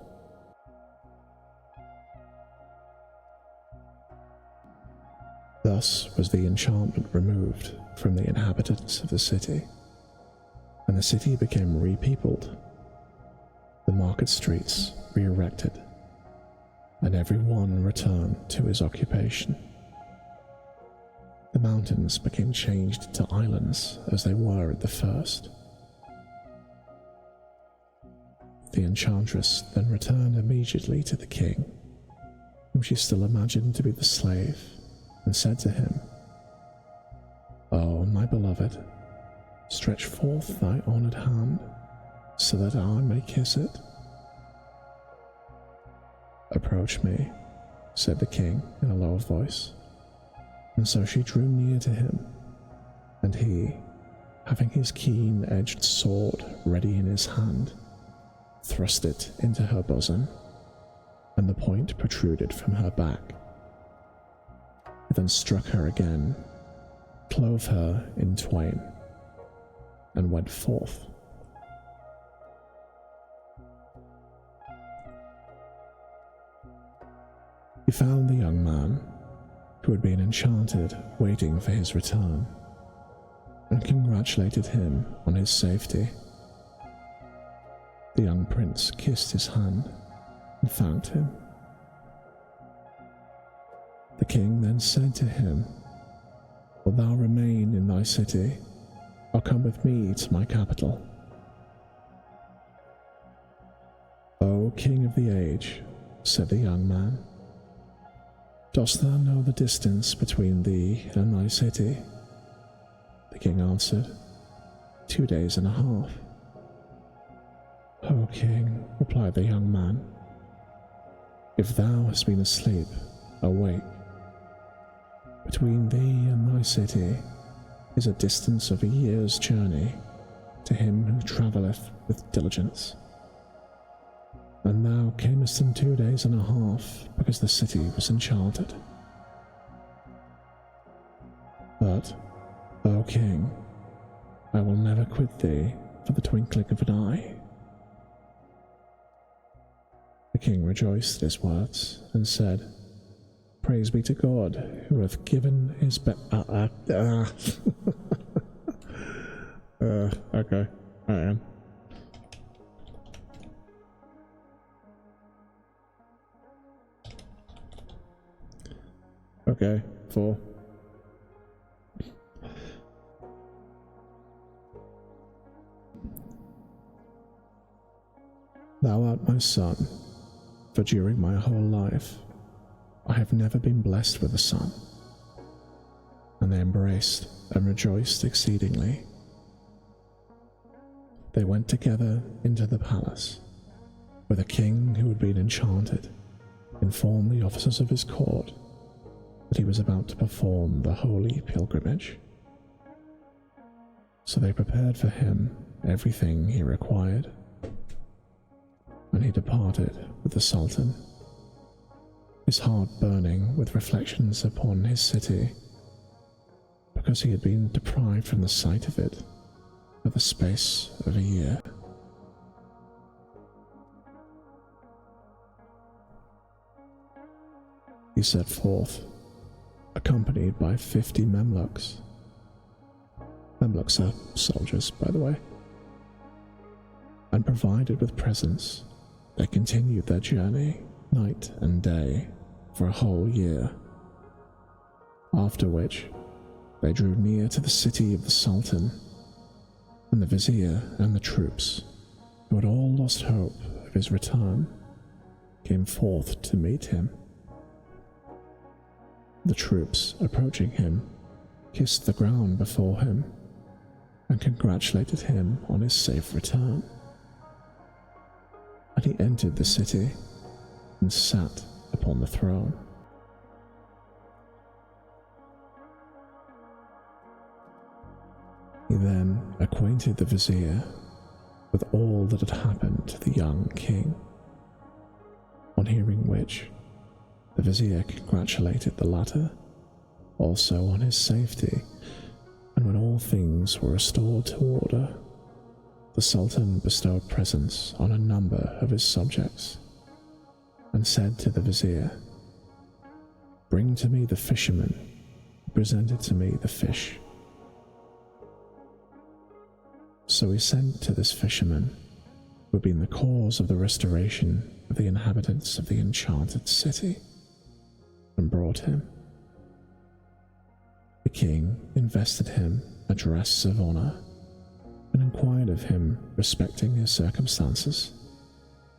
Thus was the enchantment removed from the inhabitants of the city, and the city became repeopled, the market streets re-erected, and every one returned to his occupation. The mountains became changed to islands as they were at the first. The enchantress then returned immediately to the king, whom she still imagined to be the slave, and said to him, "Oh, my beloved, stretch forth thy honoured hand, so that I may kiss it." "Approach me," said the king in a low voice. And so she drew near to him, and he, having his keen-edged sword ready in his hand, thrust it into her bosom, and the point protruded from her back. He then struck her again, clove her in twain, and went forth. He found the young man, who had been enchanted, waiting for his return, and congratulated him on his safety. The young prince kissed his hand and thanked him. The king then said to him, "Wilt thou remain in thy city, or come with me to my capital?" "O king of the age," said the young man, "dost thou know the distance between thee and thy city?" The king answered, 2 days and a half. "O king," replied the young man, "if thou hast been asleep, awake. Between thee and thy city is a distance of a year's journey to him who travelleth with diligence. And thou camest in 2 days and a half, because the city was enchanted. But, O king, I will never quit thee for the twinkling of an eye. The king rejoiced at his words and said, Praise be to God, who hath given his okay, I am. Okay, 4. Thou art my son, for during my whole life I have never been blessed with a son. And they embraced and rejoiced exceedingly. They went together into the palace, where the king who had been enchanted informed the officers of his court that he was about to perform the holy pilgrimage. So they prepared for him everything he required, and he departed with the Sultan, his heart burning with reflections upon his city, because he had been deprived from the sight of it for the space of a year. He set forth, accompanied by 50 Memluks. Memluks are soldiers, by the way. And provided with presents, they continued their journey night and day for a whole year, after which they drew near to the city of the Sultan, and the vizier and the troops, who had all lost hope of his return, came forth to meet him. The troops, approaching him, kissed the ground before him and congratulated him on his safe return. And he entered the city and sat upon the throne. He then acquainted the vizier with all that had happened to the young king, on hearing which the vizier congratulated the latter also on his safety, and when all things were restored to order, the Sultan bestowed presents on a number of his subjects, and said to the vizier, Bring to me the fisherman who presented to me the fish. So he sent to this fisherman, who had been the cause of the restoration of the inhabitants of the enchanted city, and brought him. The king invested him a dress of honor, and inquired of him respecting his circumstances,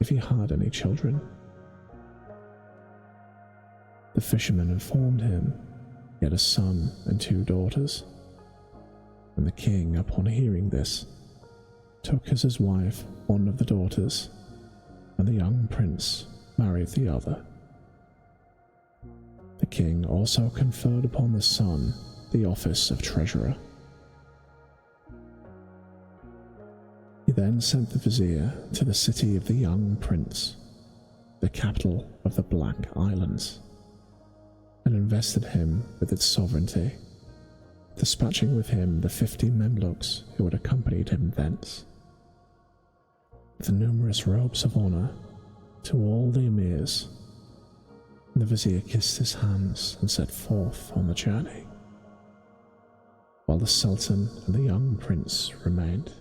if he had any children. The fisherman informed him he had a son and 2 daughters, and the king, upon hearing this, took as his wife one of the daughters, and the young prince married the other. The king also conferred upon the son the office of treasurer. He then sent the vizier to the city of the young prince, the capital of the Black Islands, and invested him with its sovereignty, dispatching with him the 50 Memluks who had accompanied him thence. With the numerous robes of honor to all the emirs, the vizier kissed his hands and set forth on the journey, while the Sultan and the young prince remained.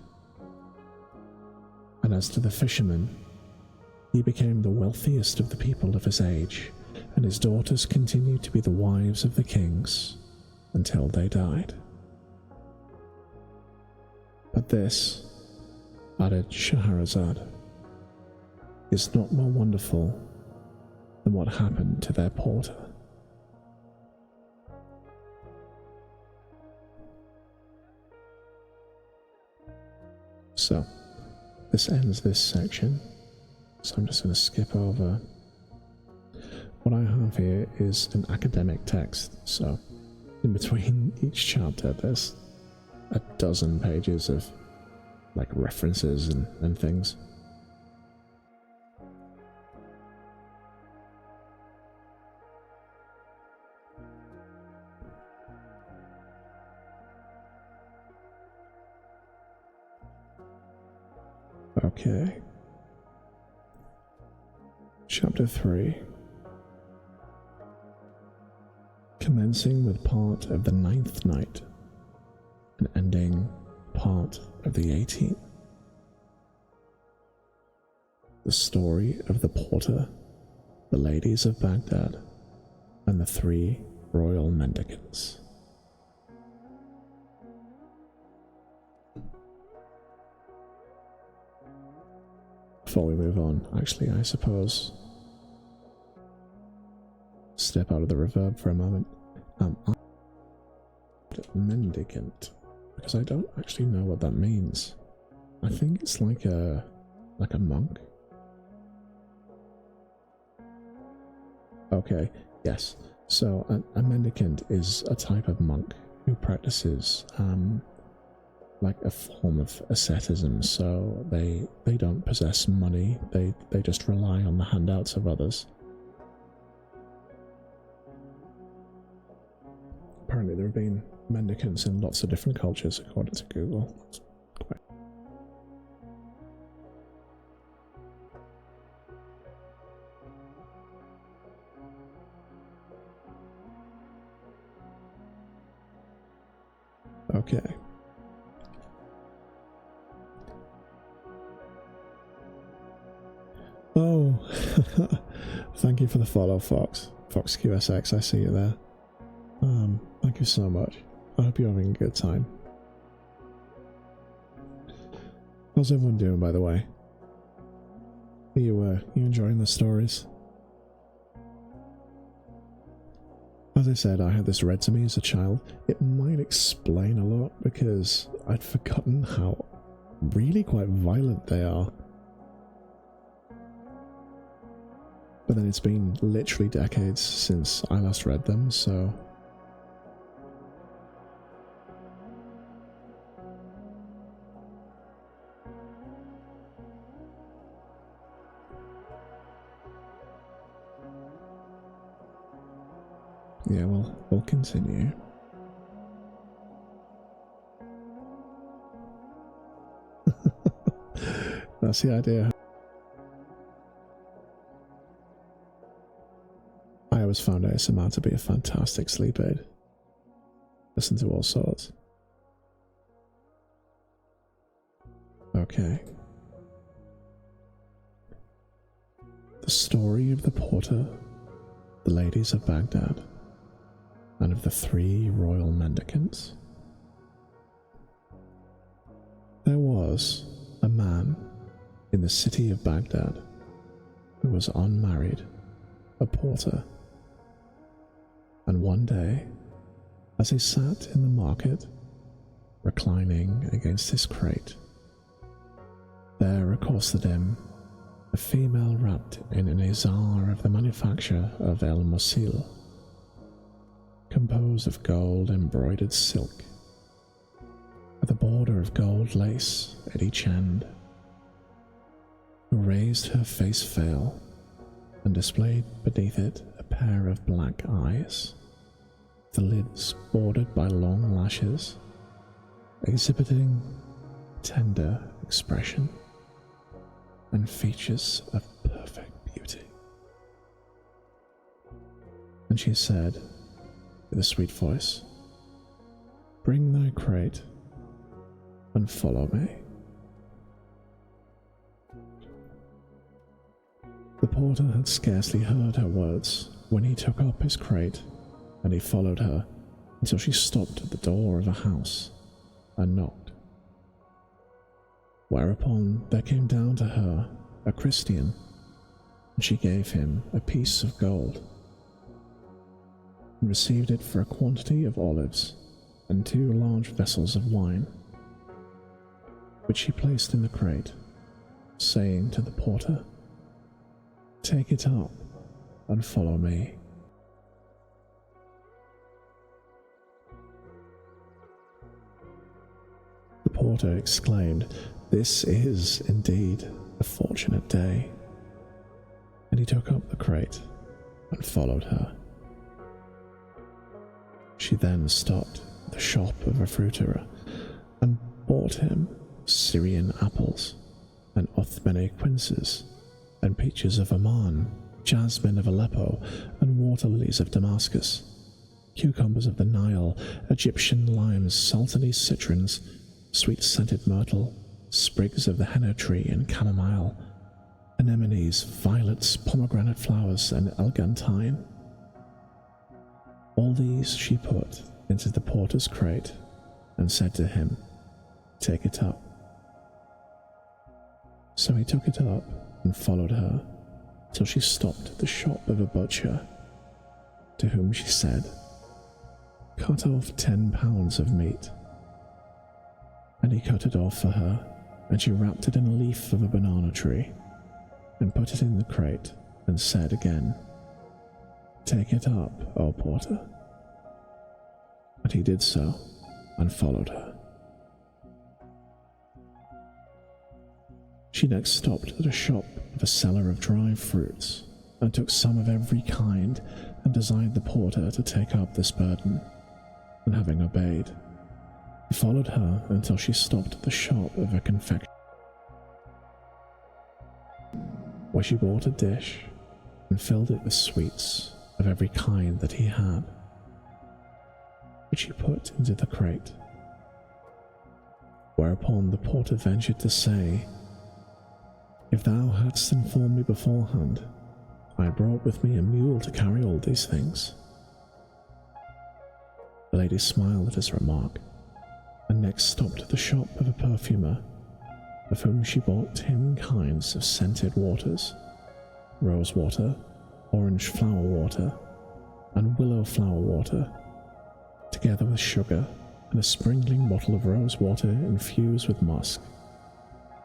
And as to the fisherman, he became the wealthiest of the people of his age, and his daughters continued to be the wives of the kings until they died. But this, added Scheherazade, is not more wonderful than what happened to their porter. So, this ends this section, so I'm just going to skip over. What I have here is an academic text, so in between each chapter there's a dozen pages of like references and things. Okay. Chapter 3. Commencing with part of the 9th night and ending part of the 18th. The story of the porter, the ladies of Baghdad, and the 3 royal mendicants. Before we move on, actually, I suppose, step out of the reverb for a moment. Mendicant, because I don't actually know what that means. I think it's like a monk. Okay, yes. So a mendicant is a type of monk who practices like a form of asceticism. So they don't possess money. They just rely on the handouts of others. Apparently there have been mendicants in lots of different cultures according to Google. Okay. Oh, thank you for the follow, Fox. Fox QSX, I see you there. Thank you so much. I hope you're having a good time. How's everyone doing, by the way? Are you enjoying the stories? As I said, I had this read to me as a child. It might explain a lot because I'd forgotten how really quite violent they are. But then it's been literally decades since I last read them, so... yeah, we'll continue. That's the idea. I always found ASMR to be a fantastic sleep aid. Listen to all sorts. Okay. The story of the porter, the ladies of Baghdad, and of the 3 royal mendicants. There was a man in the city of Baghdad who was unmarried, a porter, and one day, as he sat in the market, reclining against his crate, there accosted him a female wrapped in an izar of the manufacture of El Mosil, composed of gold embroidered silk, with a border of gold lace at each end, who raised her face veil and displayed beneath it a pair of black eyes, the lids bordered by long lashes, exhibiting tender expression and features of perfect beauty. And she said, with a sweet voice, "Bring thy crate and follow me." The porter had scarcely heard her words when he took up his crate, and he followed her until she stopped at the door of a house and knocked. Whereupon there came down to her a Christian, and she gave him a piece of gold, and received it for a quantity of olives and 2 large vessels of wine, which she placed in the crate, saying to the porter, "Take it up and follow me." The porter exclaimed, "This is indeed a fortunate day," and he took up the crate and followed her. She then stopped at the shop of a fruiterer and bought him Syrian apples and Othmane quinces, and peaches of Oman, jasmine of Aleppo, and water lilies of Damascus, cucumbers of the Nile, Egyptian limes, Sultanese citrons, sweet-scented myrtle, sprigs of the henna tree and chamomile, anemones, violets, pomegranate flowers, and eglantine. All these she put into the porter's crate and said to him, "Take it up." So he took it up and followed her till she stopped at the shop of a butcher, to whom she said, "Cut off 10 pounds of meat." And he cut it off for her, and she wrapped it in a leaf of a banana tree, and put it in the crate, and said again, "Take it up, O porter." And he did so, and followed her. She next stopped at a shop of a seller of dry fruits, and took some of every kind, and desired the porter to take up this burden, and having obeyed, he followed her until she stopped at the shop of a confectioner, where she bought a dish, and filled it with sweets of every kind that he had, which he put into the crate. Whereupon the porter ventured to say, "If thou hadst informed me beforehand, I brought with me a mule to carry all these things." The lady smiled at his remark, and next stopped at the shop of a perfumer, of whom she bought 10 kinds of scented waters, rose water, orange flower water, and willow flower water, together with sugar and a sprinkling bottle of rose water infused with musk,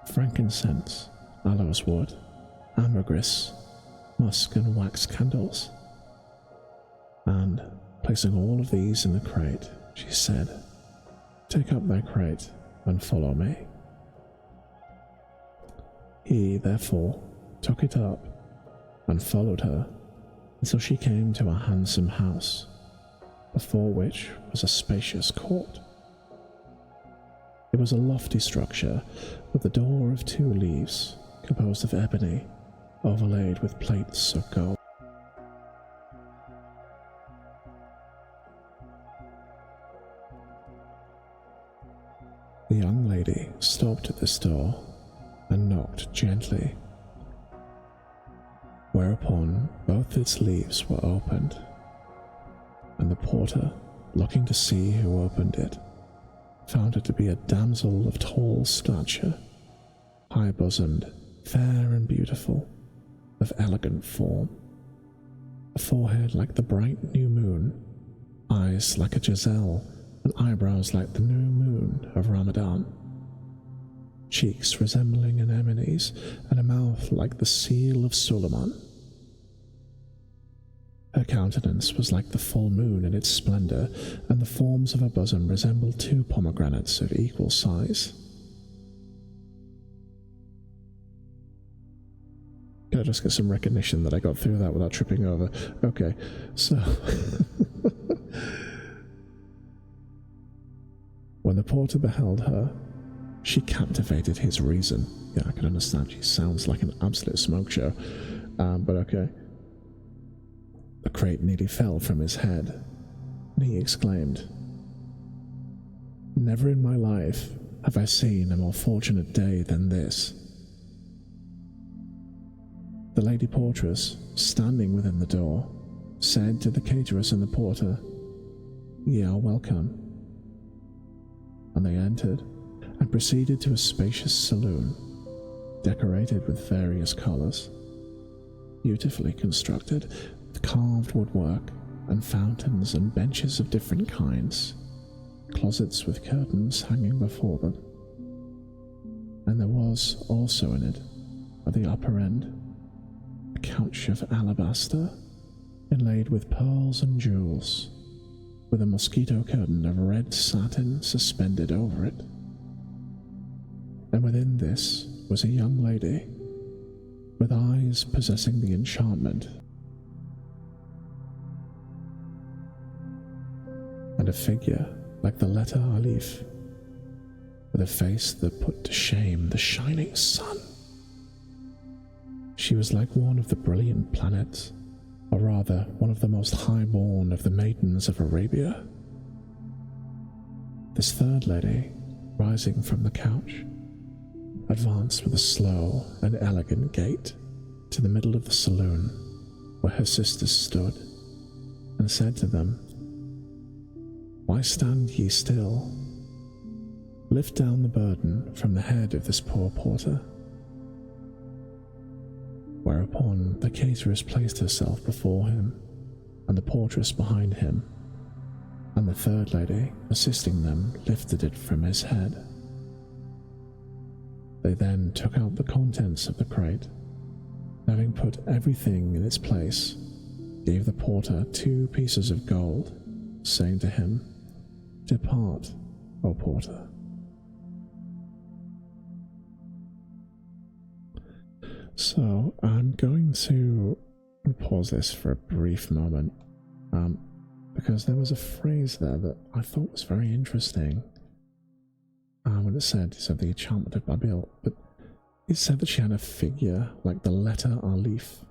frankincense, aloes wood, ambergris, musk and wax candles. And, placing all of these in the crate, she said, "Take up thy crate and follow me." He, therefore, took it up and followed her until she came to a handsome house, before which was a spacious court. It was a lofty structure with a door of 2 leaves, composed of ebony, overlaid with plates of gold. The young lady stopped at this door and knocked gently, whereupon both its leaves were opened, and the porter, looking to see who opened it, found it to be a damsel of tall stature, high-bosomed, fair and beautiful, of elegant form, a forehead like the bright new moon, eyes like a gazelle, and eyebrows like the new moon of Ramadan, cheeks resembling anemones, and a mouth like the seal of Suleiman. Her countenance was like the full moon in its splendor, and the forms of her bosom resembled 2 pomegranates of equal size. Can I just get some recognition that I got through that without tripping over? Okay, so when the porter beheld her, she captivated his reason. Yeah, I can understand she sounds like an absolute smoke show, but okay. The crate nearly fell from his head, and he exclaimed, "Never in my life have I seen a more fortunate day than this." The lady portress, standing within the door, said to the cateress and the porter, "Ye are welcome." And they entered, and proceeded to a spacious saloon, decorated with various colors, beautifully constructed, with carved woodwork, and fountains and benches of different kinds, closets with curtains hanging before them. And there was also in it, at the upper end, a couch of alabaster, inlaid with pearls and jewels, with a mosquito curtain of red satin suspended over it. And within this was a young lady, with eyes possessing the enchantment, and a figure like the letter Alif, with a face that put to shame the shining sun. She was like one of the brilliant planets, or rather, one of the most high-born of the maidens of Arabia. This third lady, rising from the couch, advanced with a slow and elegant gait to the middle of the saloon where her sisters stood, and said to them, "Why stand ye still? Lift down the burden from the head of this poor porter." Whereupon the cateress placed herself before him, and the portress behind him, and the third lady, assisting them, lifted it from his head. They then took out the contents of the crate, having put everything in its place, gave the porter 2 pieces of gold, saying to him, "Depart, O porter." So I'm going to pause this for a brief moment, because there was a phrase there that I thought was very interesting. When it said the enchantment of Babil, but it said that she had a figure like the letter Alif.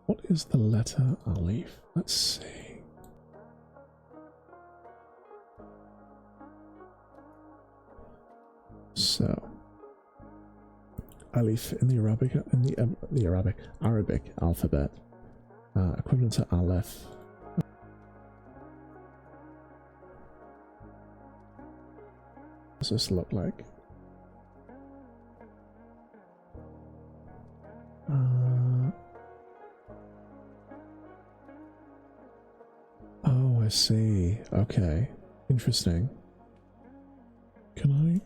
What is the letter Alif? Let's see. So, Alif in the Arabic alphabet, equivalent to Aleph. What does this look like? Oh, I see. Okay. Interesting. Can I?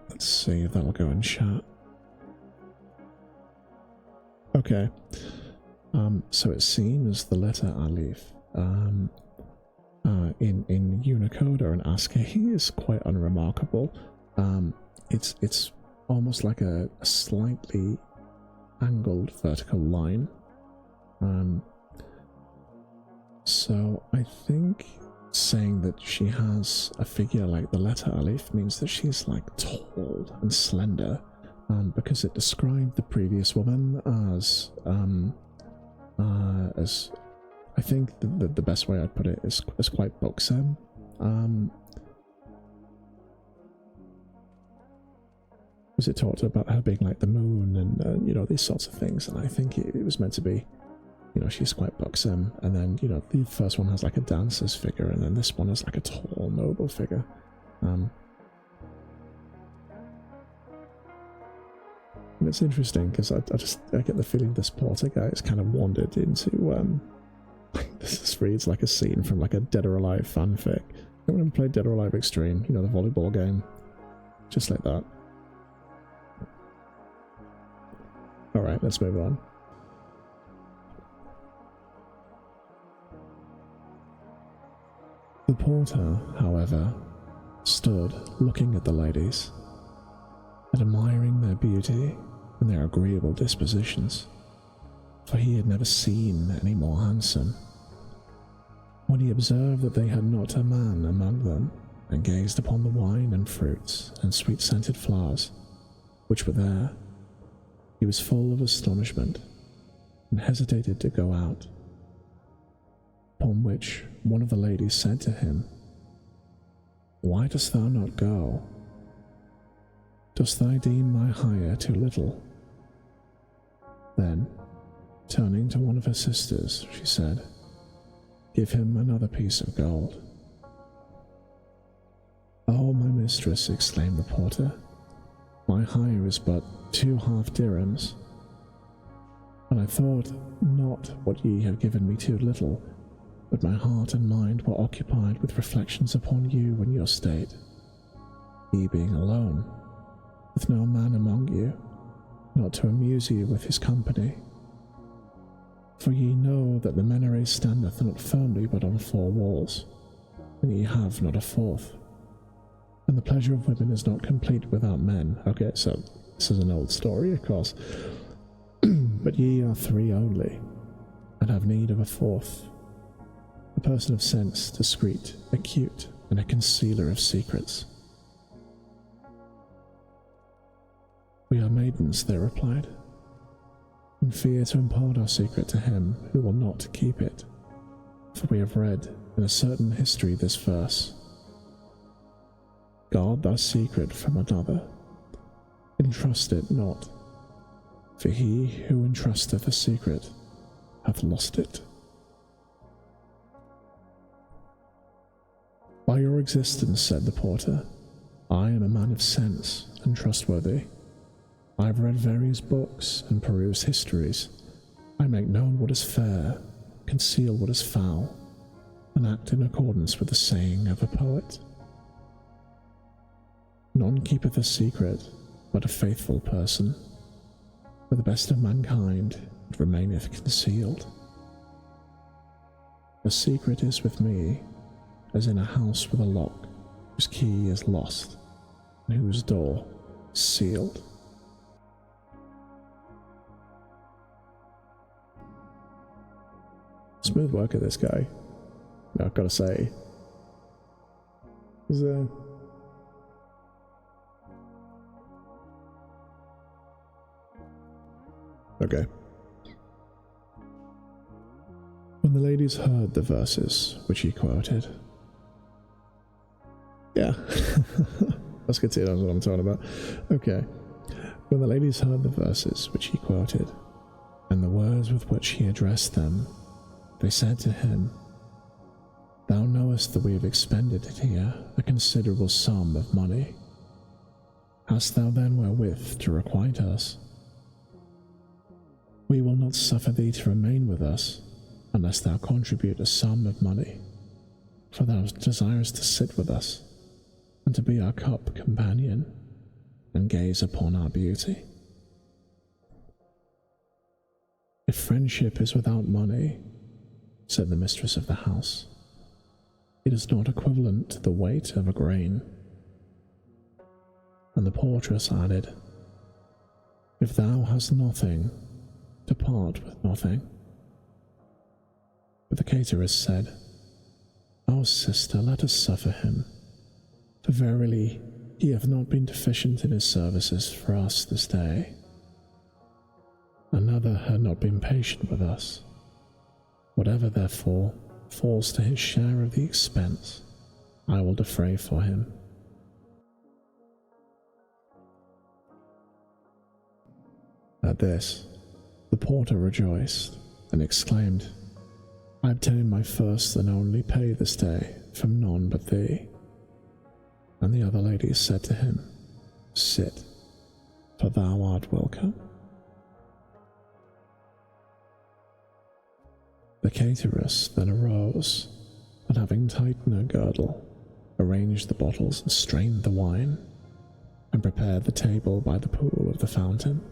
Let's see if that'll go in chat. Okay. So it seems the letter Alif, in Unicode or in ASCII is quite unremarkable. It's almost like a slightly angled vertical line. So I think saying that she has a figure like the letter Alif means that she's like tall and slender, because it described the previous woman as I think the best way I'd put it is quite buxom. Was it talked about her being like the moon and you know, these sorts of things, and I think it was meant to be, you know, she's quite buxom, and then, you know, the first one has like a dancer's figure, and then this one is like a tall, noble figure. And it's interesting because I get the feeling this porter guy has kind of wandered into this reads like a scene from like a Dead or Alive fanfic. Anyone ever played Dead or Alive Extreme? You know, the volleyball game, just like that. All right, let's move on. The porter, however, stood looking at the ladies, admiring their beauty and their agreeable dispositions, for he had never seen any more handsome. When he observed that they had not a man among them, and gazed upon the wine and fruits and sweet-scented flowers which were there, he was full of astonishment, and hesitated to go out. Upon which one of the ladies said to him, "Why dost thou not go? Dost thou deem my hire too little?" Then, turning to one of her sisters, she said, "Give him another piece of gold." "Oh, my mistress," exclaimed the porter, "my hire is but 2 half dirhams, and I thought not what ye have given me too little, but my heart and mind were occupied with reflections upon you and your state, ye being alone, with no man among you, not to amuse you with his company. For ye know that the menace standeth not firmly but on 4 walls, and ye have not a 4th. And the pleasure of women is not complete without men." Okay, so this is an old story, of course. "But ye are 3 only, and have need of a 4th, a person of sense, discreet, acute, and a concealer of secrets." We are maidens, they replied, in fear to impart our secret to him who will not keep it. For we have read in a certain history this verse: guard thy secret from another, entrust it not, for he who entrusteth a secret hath lost it. By your existence, said the porter, I am a man of sense and trustworthy. I have read various books and perused histories. I make known what is fair, conceal what is foul, and act in accordance with the saying of a poet. None keepeth a secret but a faithful person. For the best of mankind it remaineth concealed. A secret is with me as in a house with a lock, whose key is lost and whose door is sealed. Smooth work of this guy, I've got to say. Okay. When the ladies heard the verses which he quoted. Yeah, that's good to see, that's what I'm talking about. Okay. When the ladies heard the verses which he quoted, and the words with which he addressed them, they said to him, Thou knowest that we have expended here a considerable sum of money. Hast thou then wherewith to requite us? We will not suffer thee to remain with us, unless thou contribute a sum of money, for thou desirest to sit with us, and to be our cup companion, and gaze upon our beauty. If friendship is without money, said the mistress of the house, it is not equivalent to the weight of a grain. And the portress added, If thou hast nothing, depart with nothing. But the cateress said, O sister, let us suffer him, for verily he hath not been deficient in his services for us this day. Another had not been patient with us. Whatever, therefore, falls to his share of the expense, I will defray for him. At this, the porter rejoiced and exclaimed, I obtained my first and only pay this day from none but thee. And the other ladies said to him, Sit, for thou art welcome. The cateress then arose, and having tightened her girdle, arranged the bottles and strained the wine, and prepared the table by the pool of the fountain.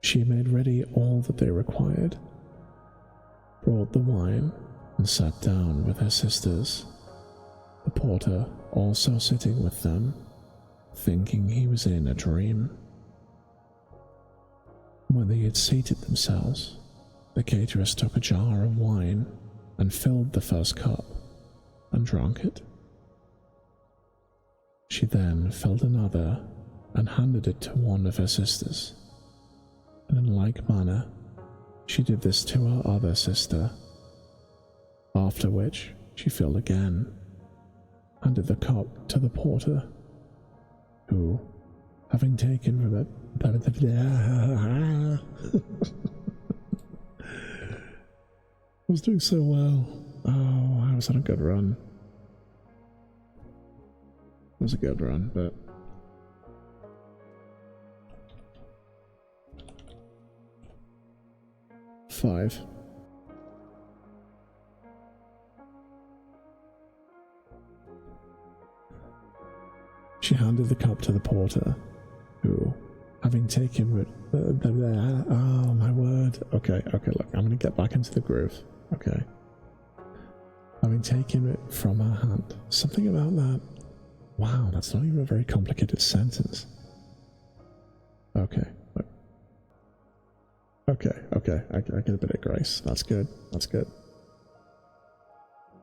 She made ready all that they required, brought the wine, and sat down with her sisters, the porter also sitting with them, thinking he was in a dream. When they had seated themselves, the cateress took a jar of wine and filled the first cup and drank it. She then filled another and handed it to one of her sisters, and in like manner she did this to her other sister, after which she filled again, handed the cup to the porter, who, having taken from it, I was doing so well. Oh, I was on a good run. It was a good run, but... Five. She handed the cup to the porter, who, having taken it... Oh, my word. Okay, look, I'm gonna get back into the groove. Okay. Having taken it from her hand. Something about that. Wow, that's not even a very complicated sentence. Okay. Look. Okay, I get a bit of grace. That's good.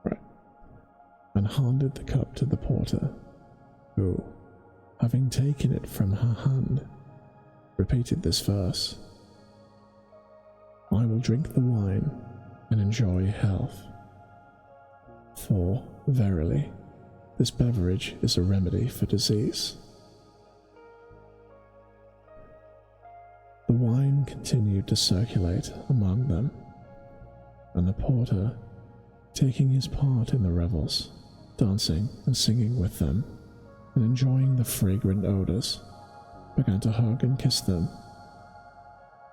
Right. And handed the cup to the porter, who, having taken it from her hand, repeated this verse: I will drink the wine and enjoy health, for, verily, this beverage is a remedy for disease. The wine continued to circulate among them, and the porter, taking his part in the revels, dancing and singing with them, and enjoying the fragrant odors, began to hug and kiss them,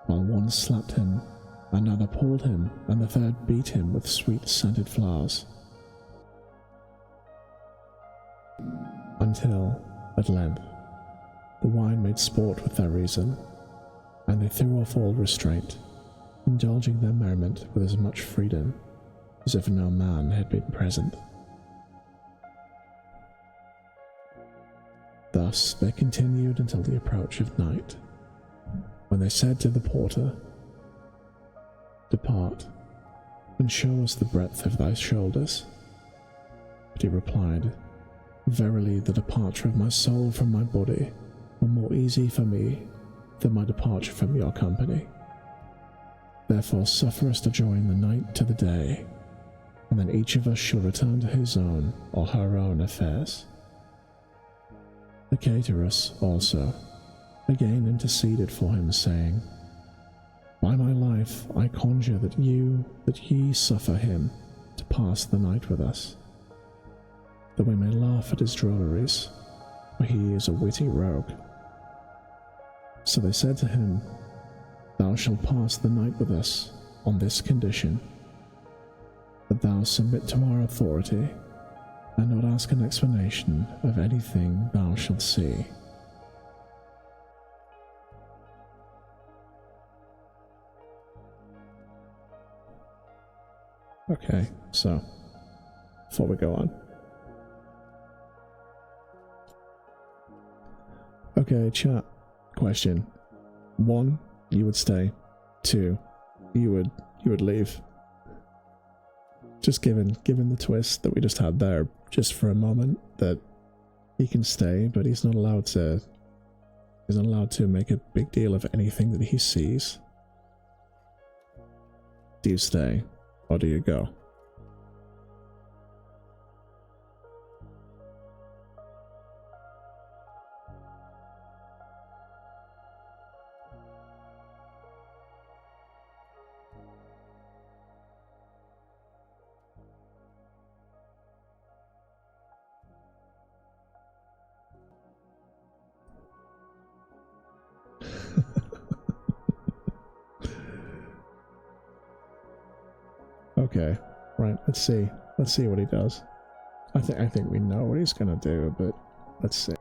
while one slapped him, another pulled him, and the third beat him with sweet-scented flowers, until, at length, the wine made sport with their reason, and they threw off all restraint, indulging their merriment with as much freedom as if no man had been present. Thus they continued until the approach of night, when they said to the porter, Depart, and show us the breadth of thy shoulders. But he replied, Verily the departure of my soul from my body were more easy for me than my departure from your company. Therefore suffer us to join the night to the day, and then each of us shall return to his own or her own affairs. The cateress also again interceded for him, saying, By my life I conjure that ye suffer him to pass the night with us, that we may laugh at his drolleries, for he is a witty rogue. So they said to him, Thou shalt pass the night with us on this condition, that thou submit to our authority, and not ask an explanation of anything thou shalt see. Okay, so, before we go on. Okay, chat. Question. 1, you would stay. 2, you would leave. Just given the twist that we just had there, just for a moment, that he can stay, but he's not allowed to make a big deal of anything that he sees. Do you stay, or do you go? Okay, right, let's see what he does. I think we know what he's gonna do, but let's see.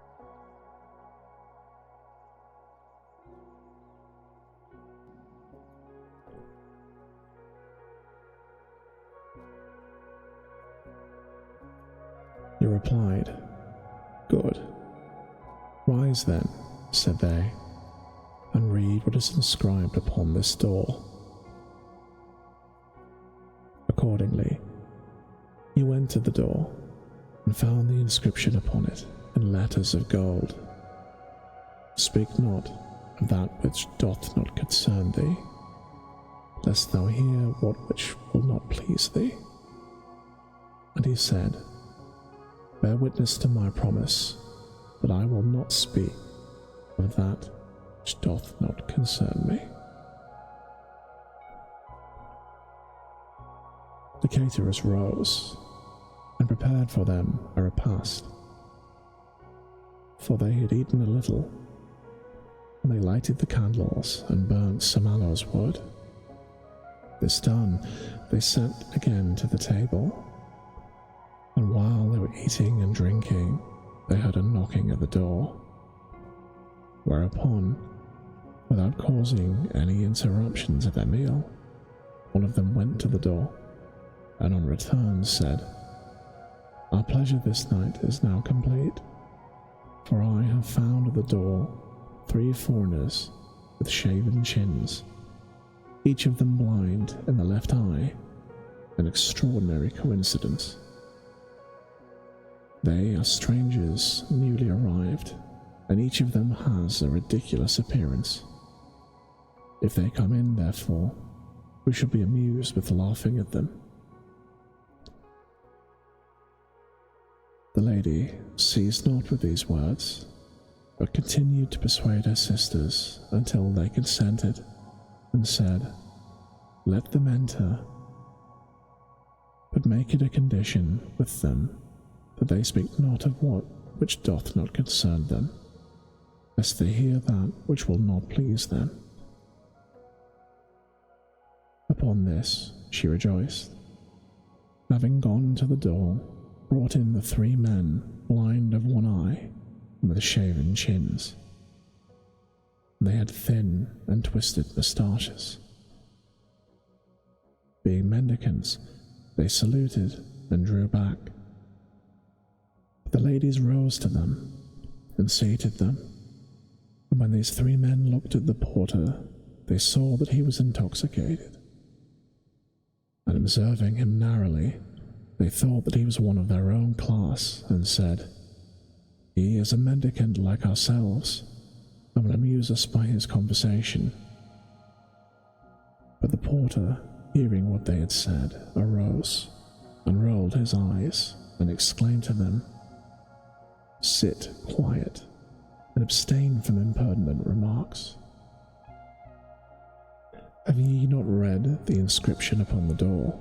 He replied, Good. Rise then, said they, and read what is inscribed upon this door. Accordingly, he went to the door and found the inscription upon it in letters of gold. Speak not of that which doth not concern thee, lest thou hear what which will not please thee. And he said, Bear witness to my promise, that I will not speak of that which doth not concern me. The caterers rose and prepared for them a repast, for they had eaten a little, and they lighted the candles and burnt some aloes wood. This done, they sat again to the table, and while they were eating and drinking, they heard a knocking at the door, whereupon, without causing any interruptions of their meal, one of them went to the door, and on return said, Our pleasure this night is now complete, for I have found at the door 3 foreigners with shaven chins, each of them blind in the left eye, an extraordinary coincidence. They are strangers newly arrived, and each of them has a ridiculous appearance. If they come in, therefore, we shall be amused with laughing at them. The lady ceased not with these words, but continued to persuade her sisters until they consented, and said, "Let them enter, but make it a condition with them that they speak not of what which doth not concern them, lest they hear that which will not please them." Upon this she rejoiced. Having gone to the door, brought in the 3 men, blind of one eye, and with shaven chins. They had thin and twisted moustaches. Being mendicants, they saluted and drew back. The ladies rose to them and seated them, and when these 3 men looked at the porter, they saw that he was intoxicated, and observing him narrowly, they thought that he was one of their own class, and said, "He is a mendicant like ourselves, and will amuse us by his conversation." But the porter, hearing what they had said, arose and rolled his eyes and exclaimed to them, "Sit quiet and abstain from impertinent remarks. Have ye not read the inscription upon the door?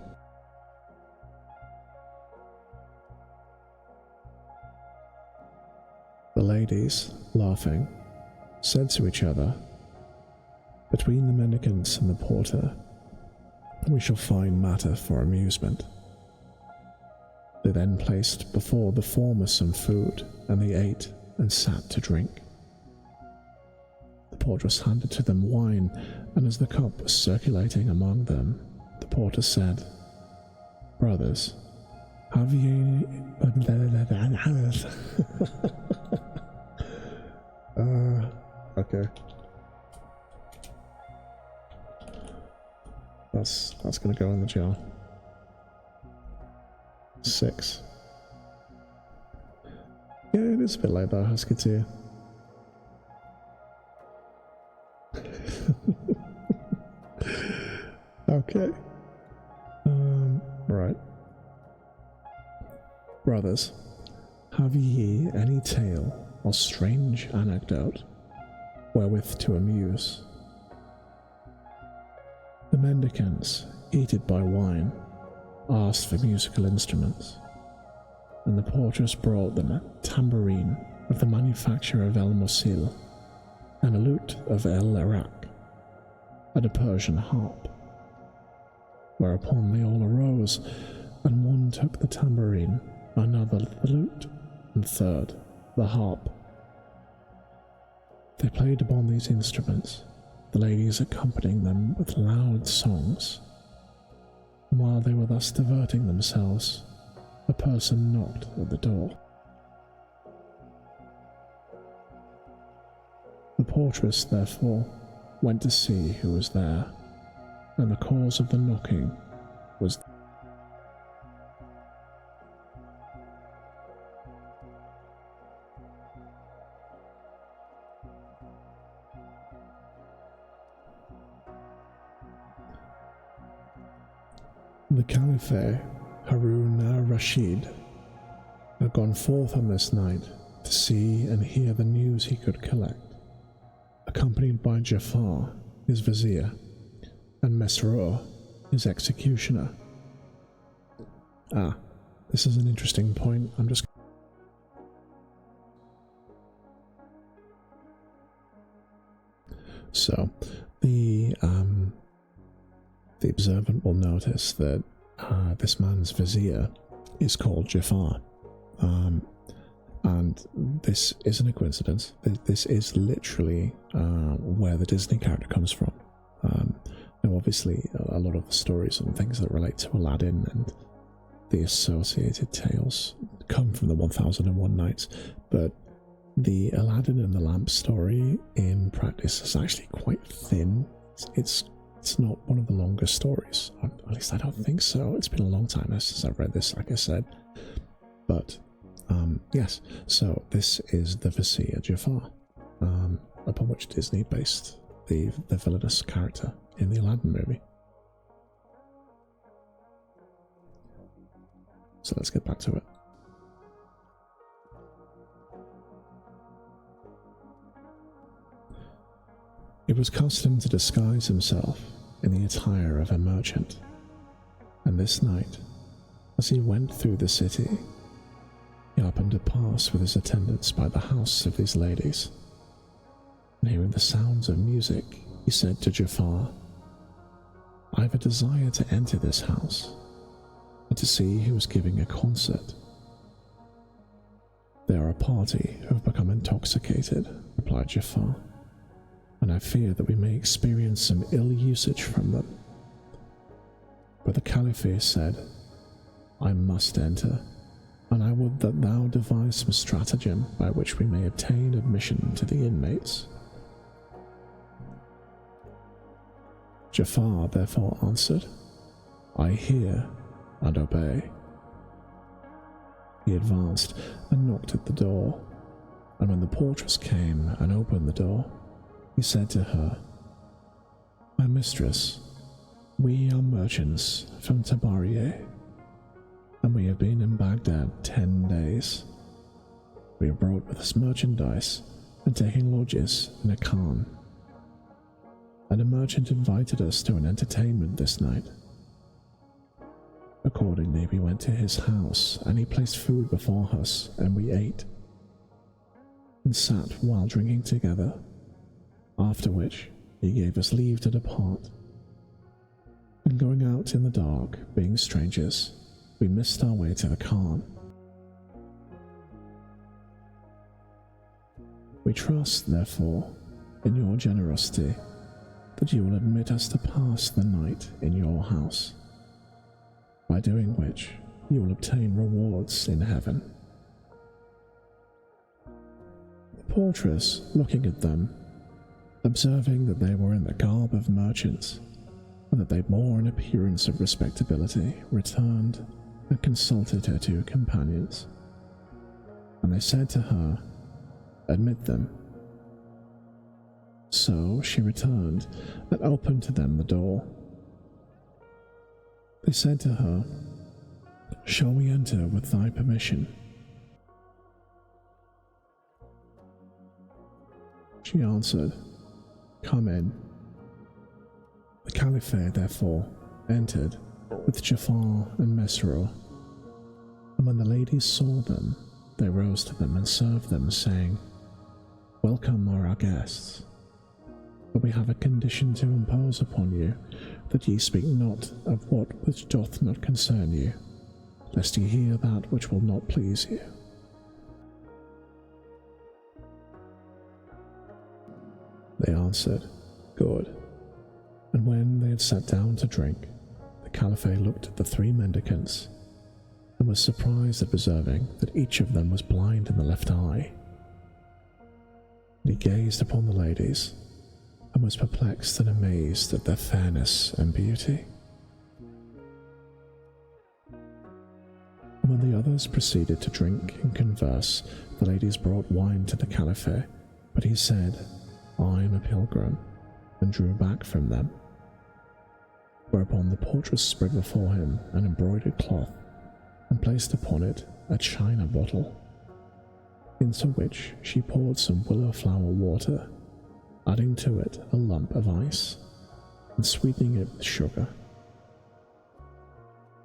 The ladies, laughing, said to each other, "Between the mendicants and the porter, we shall find matter for amusement." They then placed before the former some food, and they ate and sat to drink. The portress handed to them wine, and as the cup was circulating among them, the porter said, "Brothers, have ye..." Okay. That's gonna go in the jar. 6. Yeah, it is a bit late though, Husky too. Okay. Right. Brothers, have ye any tale or strange anecdote wherewith to amuse? The mendicants, heated by wine, asked for musical instruments, and the portress brought them a tambourine of the manufacture of El Mosil, and a lute of El Iraq, and a Persian harp. Whereupon they all arose, and one took the tambourine, another the lute, and third the harp. They played upon these instruments, the ladies accompanying them with loud songs. And while they were thus diverting themselves, a person knocked at the door. The portress, therefore, went to see who was there, and the cause of the knocking was the Caliph Harun al-Rashid had gone forth on this night to see and hear the news he could collect, accompanied by Jafar, his vizier, and Mesrour, his executioner. This is an interesting point. So, the observant will notice that this man's vizier is called Jafar, and this isn't a coincidence. This is literally where the Disney character comes from. Now, obviously, a lot of the stories and things that relate to Aladdin and the associated tales come from the 1001 Nights, but the Aladdin and the Lamp story in practice is actually quite thin. It's not one of the longest stories, at least I don't think so. It's been a long time since I've read this, like I said, but Yes, so this is the Vizier Jafar, upon which Disney based the villainous character in the Aladdin movie. So let's get back to it. It was custom to disguise himself in the attire of a merchant, and this night, as he went through the city, he happened to pass with his attendants by the house of these ladies, and hearing the sounds of music, he said to Jafar, "I have a desire to enter this house, and to see who is giving a concert." "They are a party who have become intoxicated," replied Jafar, "and I fear that we may experience some ill usage from them." But the Caliph said, "I must enter, and I would that thou devise some stratagem by which we may obtain admission to the inmates." Jafar therefore answered, "I hear and obey." He advanced and knocked at the door, and when the portress came and opened the door, he said to her, "My mistress, we are merchants from Tabarieh, and we have been in Baghdad 10 days. We have brought with us merchandise and taken lodges in a khan. And a merchant invited us to an entertainment this night. Accordingly, we went to his house, and he placed food before us, and we ate, and sat while drinking together, after which he gave us leave to depart. And going out in the dark, being strangers, we missed our way to the khan. We trust, therefore, in your generosity, that you will admit us to pass the night in your house, by doing which you will obtain rewards in heaven." The portress, looking at them, observing that they were in the garb of merchants, and that they bore an appearance of respectability, returned and consulted her two companions, and they said to her, "Admit them." So she returned and opened to them the door. They said to her, "Shall we enter with thy permission?" She answered, "Come in." The Caliph therefore entered with Jafar and Mesrour, and when the ladies saw them, they rose to them and served them, saying, "Welcome are our guests, but we have a condition to impose upon you, that ye speak not of what which doth not concern you, lest ye hear that which will not please you." They answered, "Good." And when they had sat down to drink, the Caliph looked at the three mendicants, and was surprised at observing that each of them was blind in the left eye. And he gazed upon the ladies, and was perplexed and amazed at their fairness and beauty. And when the others proceeded to drink and converse, the ladies brought wine to the Caliph, but he said, "I am a pilgrim," and drew back from them. Whereupon the portress spread before him an embroidered cloth, and placed upon it a china bottle, into which she poured some willow flower water, adding to it a lump of ice, and sweetening it with sugar.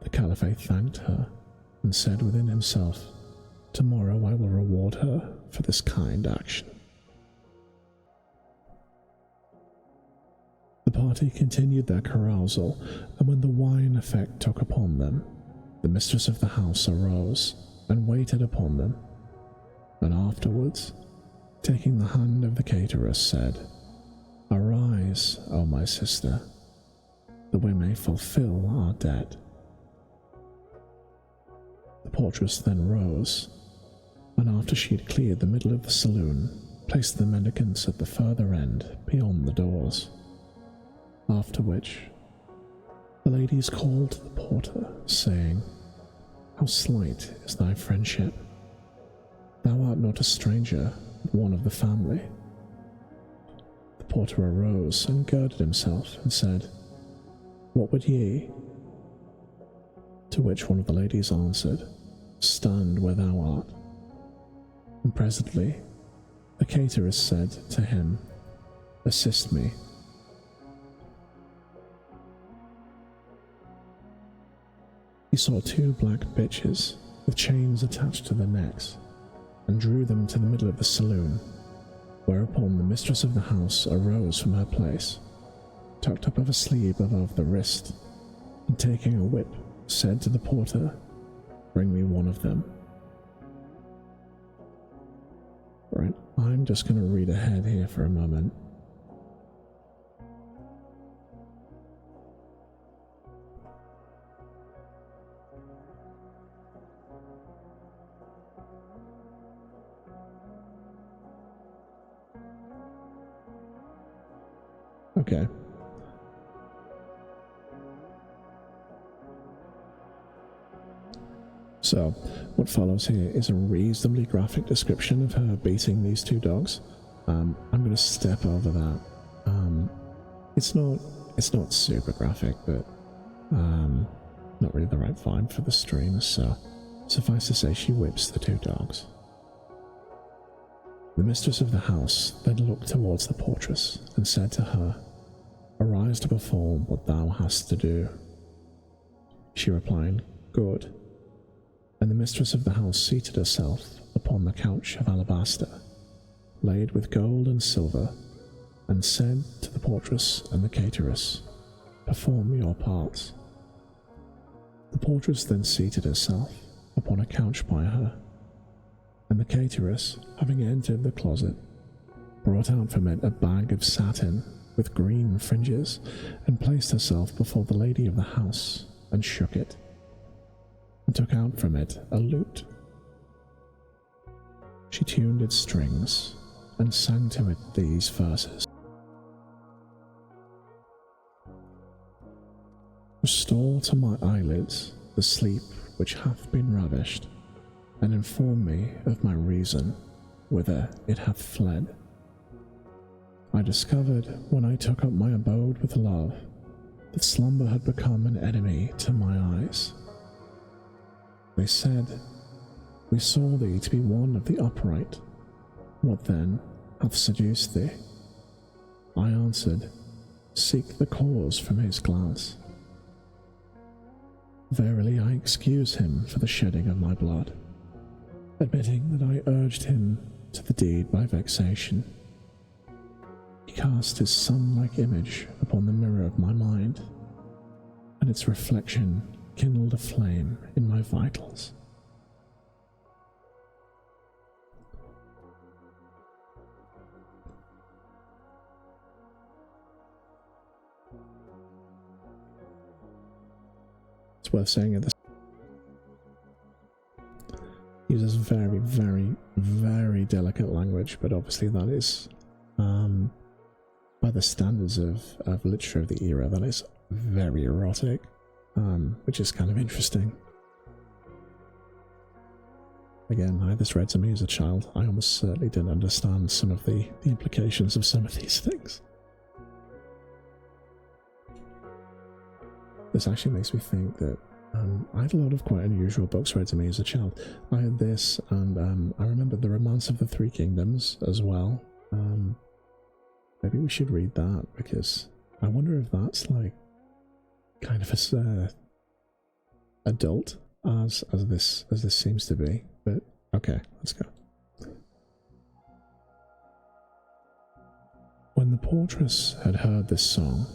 The Caliph thanked her, and said within himself, "Tomorrow I will reward her for this kind action." The party continued their carousal, and when the wine effect took upon them, the mistress of the house arose and waited upon them, and afterwards, taking the hand of the caterer, said, "Arise, O my sister, that we may fulfill our debt." The portress then rose, and after she had cleared the middle of the saloon, placed the mendicants at the further end beyond the doors. After which, the ladies called to the porter, saying, "How slight is thy friendship, Thou art not a stranger, but one of the family. The porter arose and girded himself and said, What would ye? To which one of the ladies answered, Stand where thou art. And presently the cateress said to him, Assist me. He saw 2 black bitches with chains attached to their necks, and drew them to the middle of the saloon, whereupon the mistress of the house arose from her place, tucked up of a sleeve above the wrist, and taking a whip, said to the porter, Bring me one of them. Right, I'm just going to read ahead here for a moment. Okay. So, what follows here is a reasonably graphic description of her beating these 2 dogs. I'm going to step over that. It's not super graphic, but not really the right vibe for the stream, so suffice to say she whips the 2 dogs. The mistress of the house then looked towards the portress and said to her, Arise to perform what thou hast to do. She replied, Good. And the mistress of the house seated herself upon the couch of alabaster, laid with gold and silver, and said to the portress and the cateress, Perform your parts. The portress then seated herself upon a couch by her, and the cateress, having entered the closet, brought out from it a bag of satin with green fringes, and placed herself before the lady of the house, and shook it, and took out from it a lute. She tuned its strings, and sang to it these verses. Restore to my eyelids the sleep which hath been ravished, and inform me of my reason, whither it hath fled. I discovered, when I took up my abode with love, that slumber had become an enemy to my eyes. They said, We saw thee to be one of the upright. What then hath seduced thee? I answered, Seek the cause from his glance. Verily I excuse him for the shedding of my blood, admitting that I urged him to the deed by vexation. He cast his sun-like image upon the mirror of my mind, and its reflection kindled a flame in my vitals. It's worth saying at this uses very, very, very delicate language, but obviously that is by the standards of literature of the era, that is very erotic, which is kind of interesting. Again, I had this read to me as a child. I almost certainly didn't understand some of the implications of some of these things. This actually makes me think that I had a lot of quite unusual books read to me as a child. I had this, and I remember The Romance of the Three Kingdoms as well. Maybe we should read that, because I wonder if that's like kind of as adult as this seems to be. But okay, let's go. When the portress had heard this song,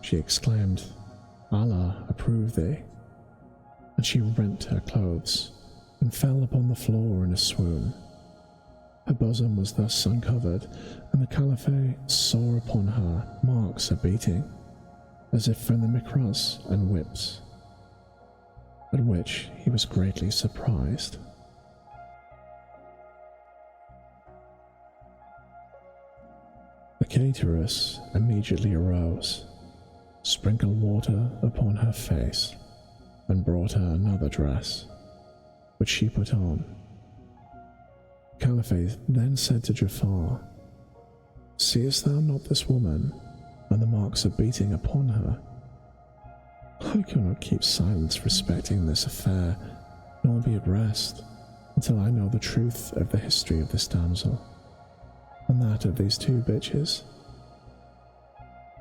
she exclaimed, Allah approve thee, and she rent her clothes and fell upon the floor in a swoon. Her bosom was thus uncovered, and the Caliphate saw upon her marks of beating, as if from the mikras and whips, at which he was greatly surprised. The cateress immediately arose, sprinkled water upon her face, and brought her another dress, which she put on. Caliphate then said to Jafar, "Seest thou not this woman, and the marks of beating upon her? I cannot keep silence respecting this affair, nor be at rest, until I know the truth of the history of this damsel, and that of these two bitches."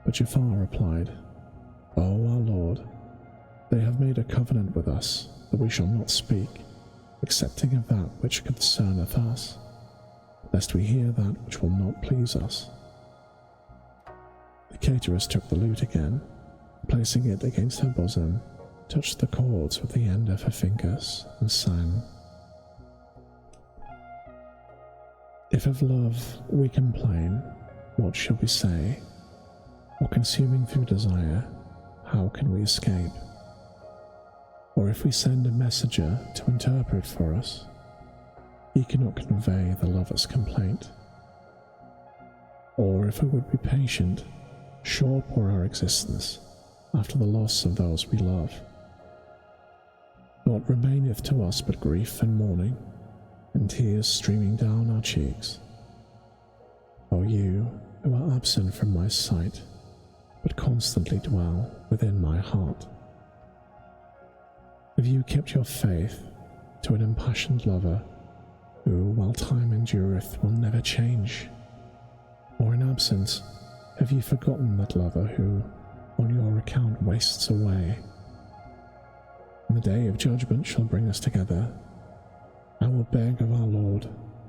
But Jafar replied, "O our lord, they have made a covenant with us that we shall not speak, excepting of that which concerneth us, lest we hear that which will not please us." The cateress took the lute again, placing it against her bosom, touched the chords with the end of her fingers, and sang. If of love we complain, what shall we say? Or consuming through desire, how can we escape? Or if we send a messenger to interpret for us, he cannot convey the lover's complaint. Or if we would be patient, short were our existence after the loss of those we love. Naught remaineth to us but grief and mourning, and tears streaming down our cheeks. O you who are absent from my sight, but constantly dwell within my heart, have you kept your faith to an impassioned lover, who, while time endureth, will never change? Or in absence, have you forgotten that lover who, on your account, wastes away? And the day of judgment shall bring us together. I will beg of our Lord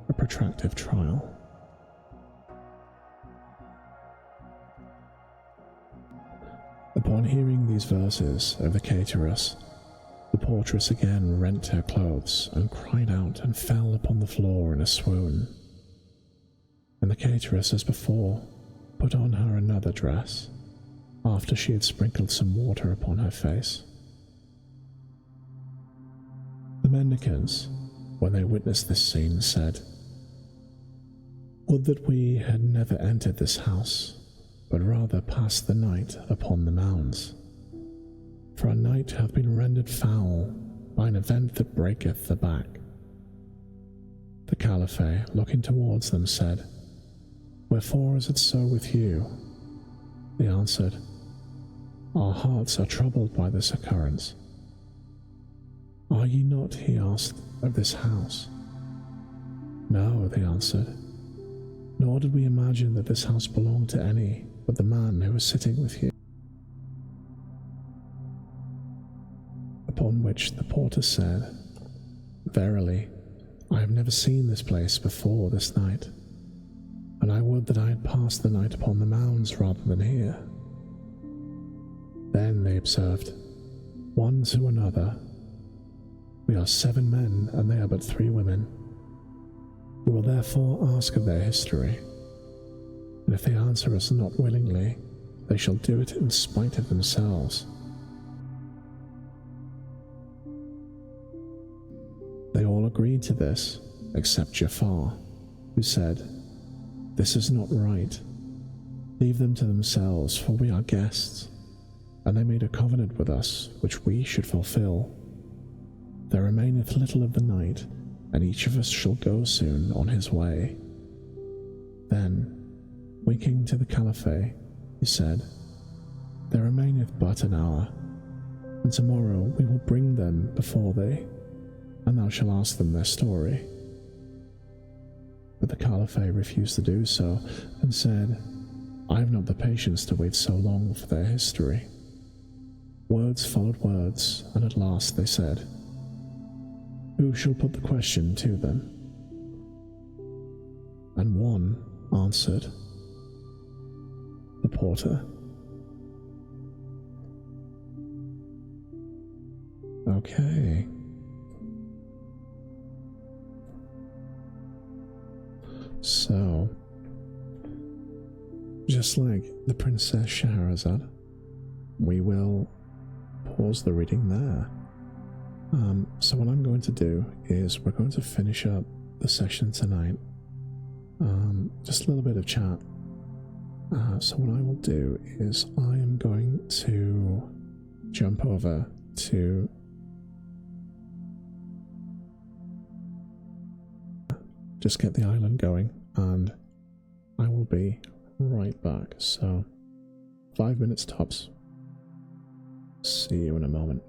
a protractive trial. Upon hearing these verses of the cateress, the portress again rent her clothes and cried out and fell upon the floor in a swoon. And the cateress, as before, put on her another dress, after she had sprinkled some water upon her face. The mendicants, when they witnessed this scene, said, "Would that we had never entered this house, but rather passed the night upon the mounds. For our night hath been rendered foul by an event that breaketh the back." The Caliphate, looking towards them, said, "Wherefore is it so with you?" They answered, "Our hearts are troubled by this occurrence." "Are ye not," he asked, "of this house?" "No," they answered, "nor did we imagine that this house belonged to any but the man who was sitting with you." Upon which the porter said, "Verily, I have never seen this place before this night, and I would that I had passed the night upon the mounds rather than here." Then they observed, one to another, "We are 7 men, and they are but 3 women. We will therefore ask of their history, and if they answer us not willingly, they shall do it in spite of themselves." They all agreed to this, except Jafar, who said, "This is not right. Leave them to themselves, for we are guests, and they made a covenant with us which we should fulfill. There remaineth little of the night, and each of us shall go soon on his way." Then, winking to the Caliphate, he said, "There remaineth but an hour, and tomorrow we will bring them before thee, and thou shalt ask them their story." But the Caliphate refused to do so, and said, "I have not the patience to wait so long for their history." Words followed words, and at last they said, "Who shall put the question to them?" And one answered, "The porter." Okay. So, just like the Princess Scheherazade, we will pause the reading there. So what I'm going to do is we're going to finish up the session tonight. Just a little bit of chat. So what I will do is I am going to jump over to just get the island going, and I will be right back. So 5 minutes tops. See you in a moment.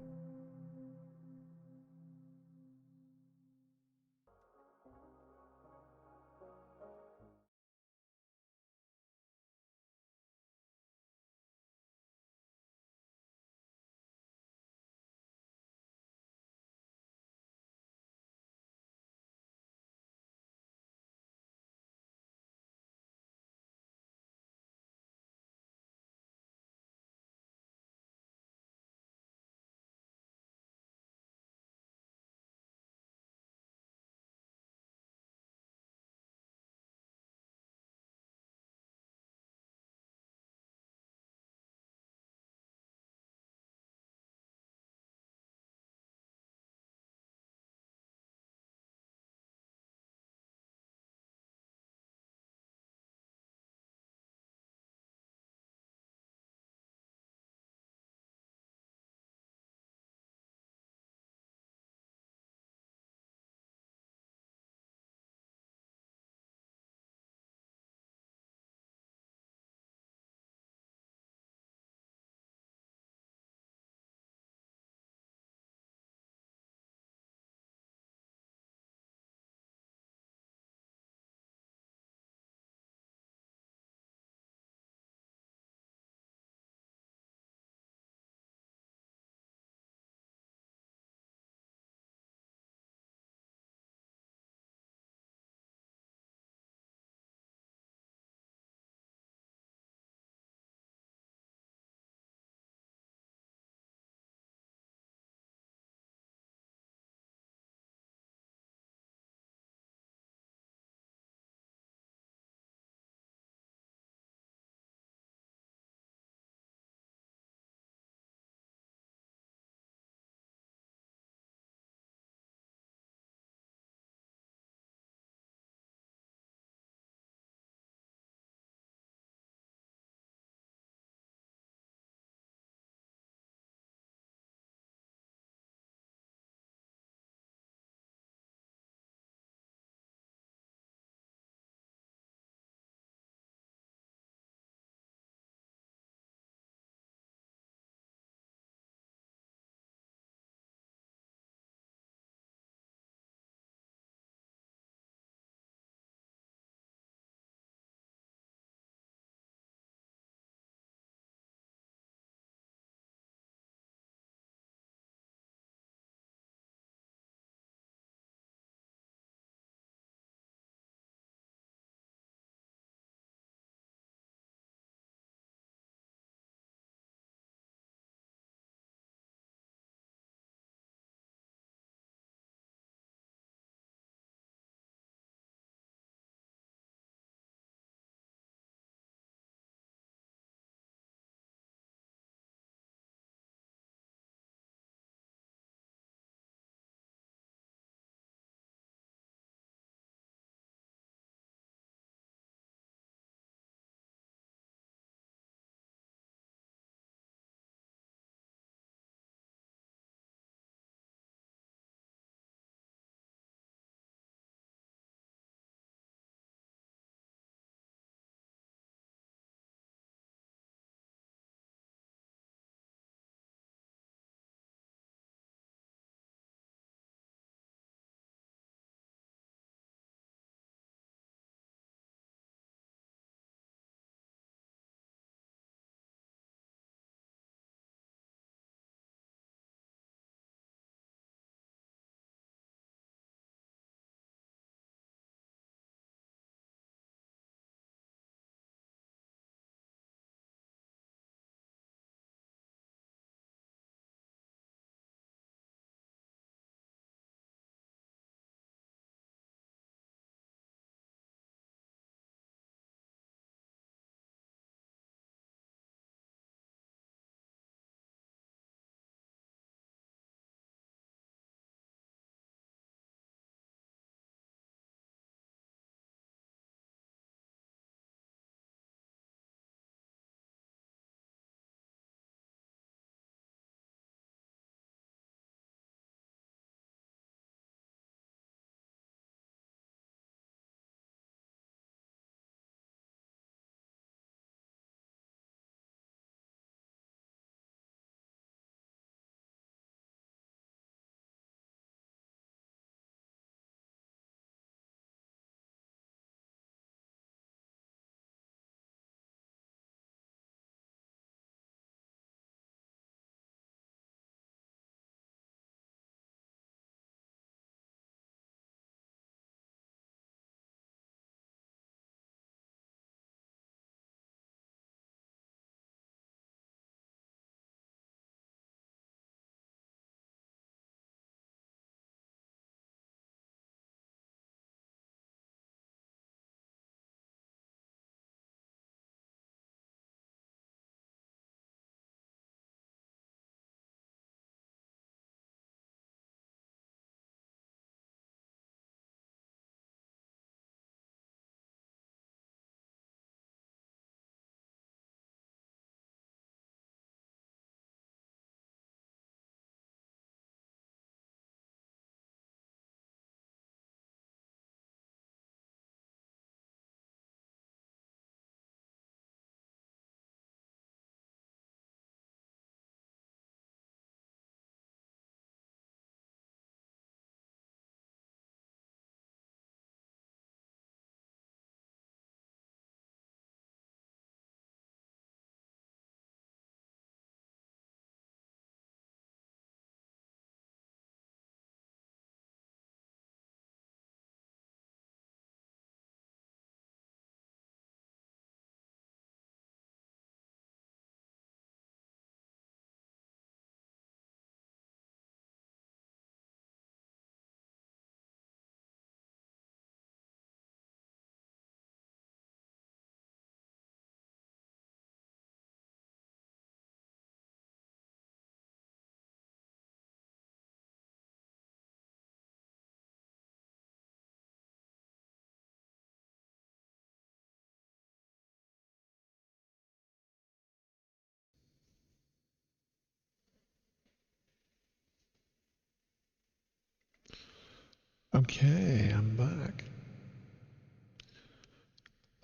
Okay, I'm back.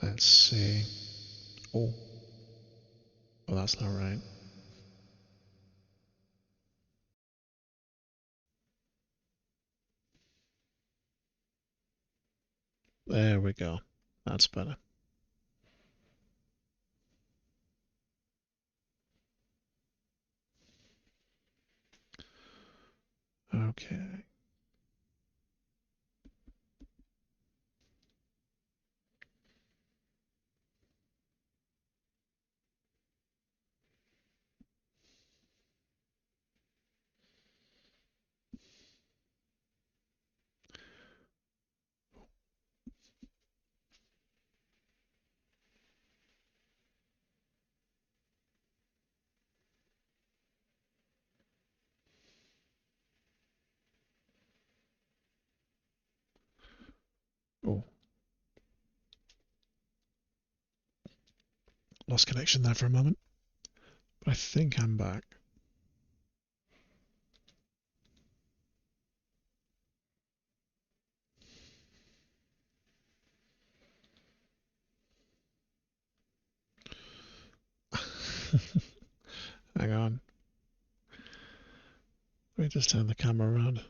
Let's see. Oh, well, that's not right. There we go. That's better. Okay. Oh, lost connection there for a moment, but I think I'm back. Hang on. Let me just turn the camera around.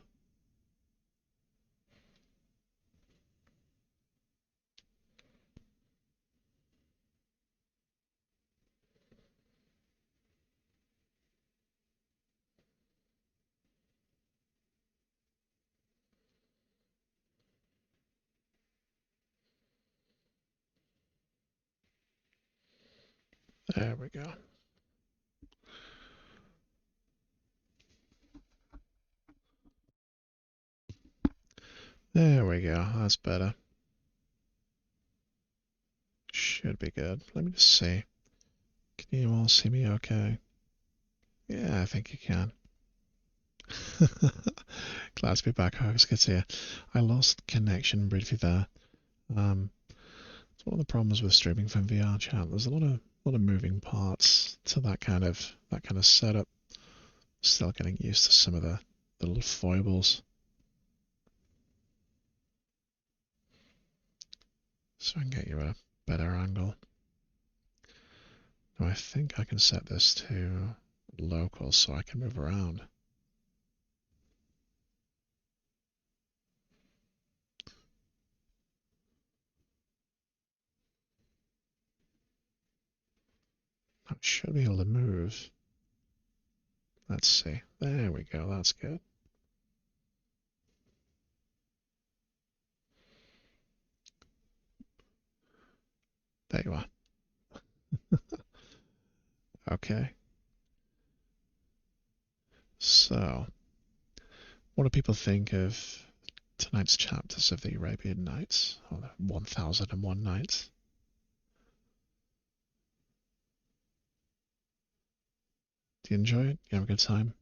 There we go. There we go. That's better. Should be good. Let me just see. Can you all see me okay? Yeah, I think you can. Glad to be back. I was good to see you. I lost connection briefly there. It's one of the problems with streaming from VR chat. There's a lot of moving parts to that kind of setup. Still getting used to some of the little foibles. So I can get you a better angle. Now I think I can set this to local so I can move around. I should be able to move. Let's see. There we go. That's good. There you are. Okay. So, what do people think of tonight's chapters of the Arabian Nights, or the 1001 Nights? Do you enjoy it? You have a good time?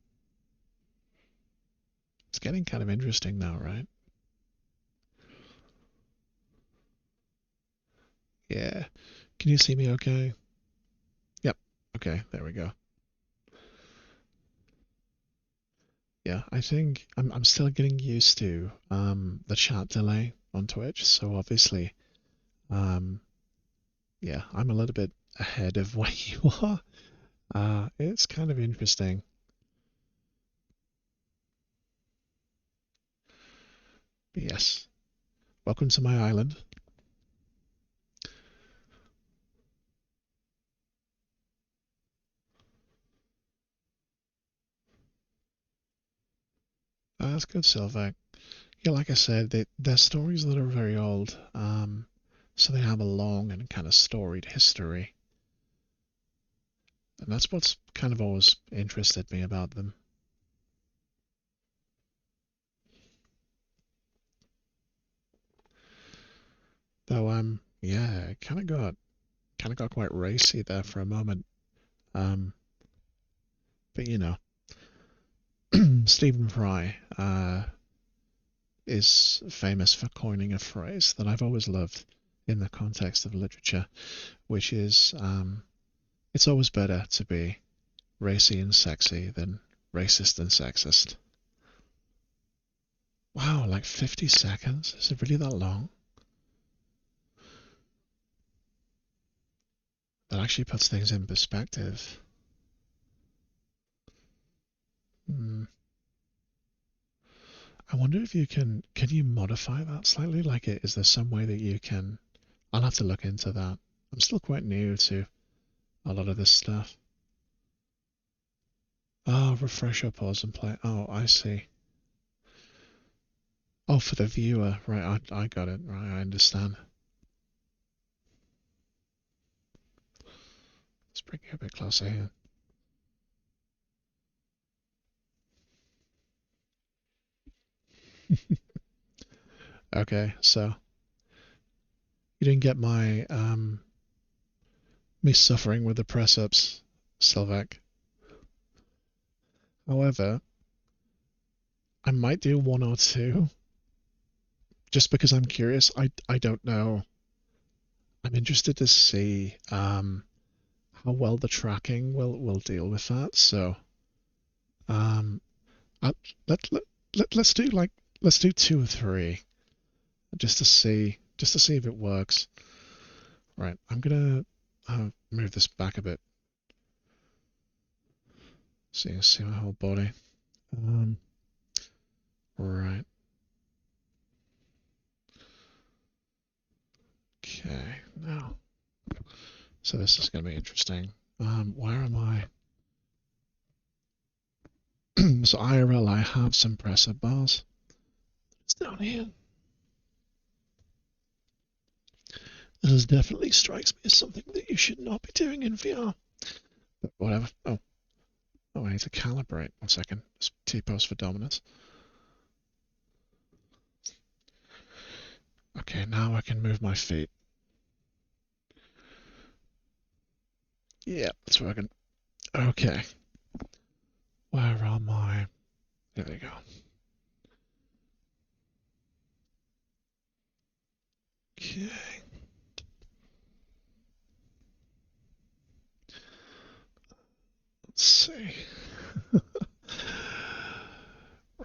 It's getting kind of interesting now, right? Yeah. Can you see me okay? Yep. Okay, there we go. Yeah, I think I'm still getting used to the chat delay on Twitch, so obviously um yeah, I'm a little bit ahead of where you are. It's kind of interesting. But yes. Welcome to my island. That's good, Silver. Yeah, like I said, they're stories that are very old, so they have a long and kind of storied history, and that's what's kind of always interested me about them. Though, yeah, it kind of got quite racy there for a moment. Um, but Stephen Fry is famous for coining a phrase that I've always loved in the context of literature, which is it's always better to be racy and sexy than racist and sexist. Wow, like 50 seconds? Is it really that long? That actually puts things in perspective. Hmm. I wonder if you can you modify that slightly? Like, is there some way that you can? I'll have to look into that. I'm still quite new to a lot of this stuff. Oh, refresh or pause and play. Oh, I see. Oh, for the viewer. Right, I got it. Right, I understand. Let's bring you a bit closer here. Okay, so you didn't get my me suffering with the press ups, Selvek. However, I might do one or two just because I'm curious. I don't know. I'm interested to see how well the tracking will deal with that. So um, I, let, let let's do like let's do two or three just to see if it works. Right, I'm gonna move this back a bit. See my whole body. Um, right. Okay. Now, so this is gonna be interesting. Where am I? So IRL, I have some press up bars. It's down here. This definitely strikes me as something that you should not be doing in VR. But whatever. Oh, I need to calibrate. 1 second. Just T-pose for dominance. Okay, now I can move my feet. Yeah, that's working. Okay. Where are my... There we go. Okay. Let's see.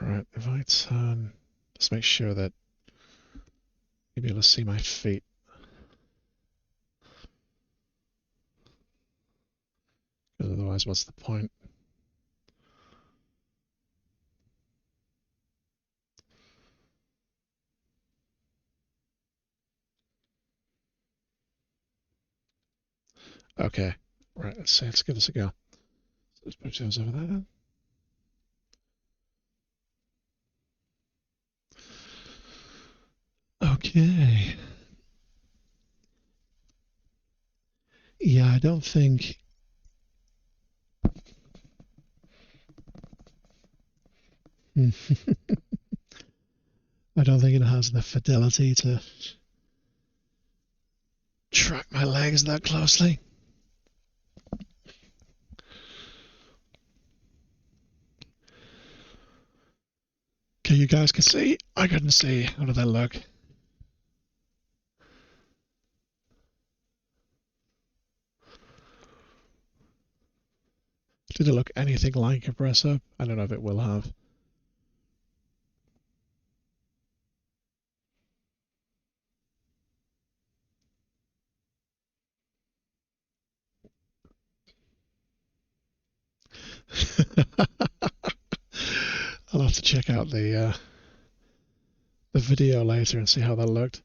Right, if I turn... Let's make sure that you'll be able to see my feet. Because otherwise, what's the point? Okay. Right, let's see. Let's give this a go. Let's put those over there. Okay. Yeah, I don't think... I don't think it has the fidelity to track my legs that closely. Okay, you guys can see. I couldn't see. How did that look? Did it look anything like a press up? I don't know if it will have. I'll have to check out the video later and see how that looked.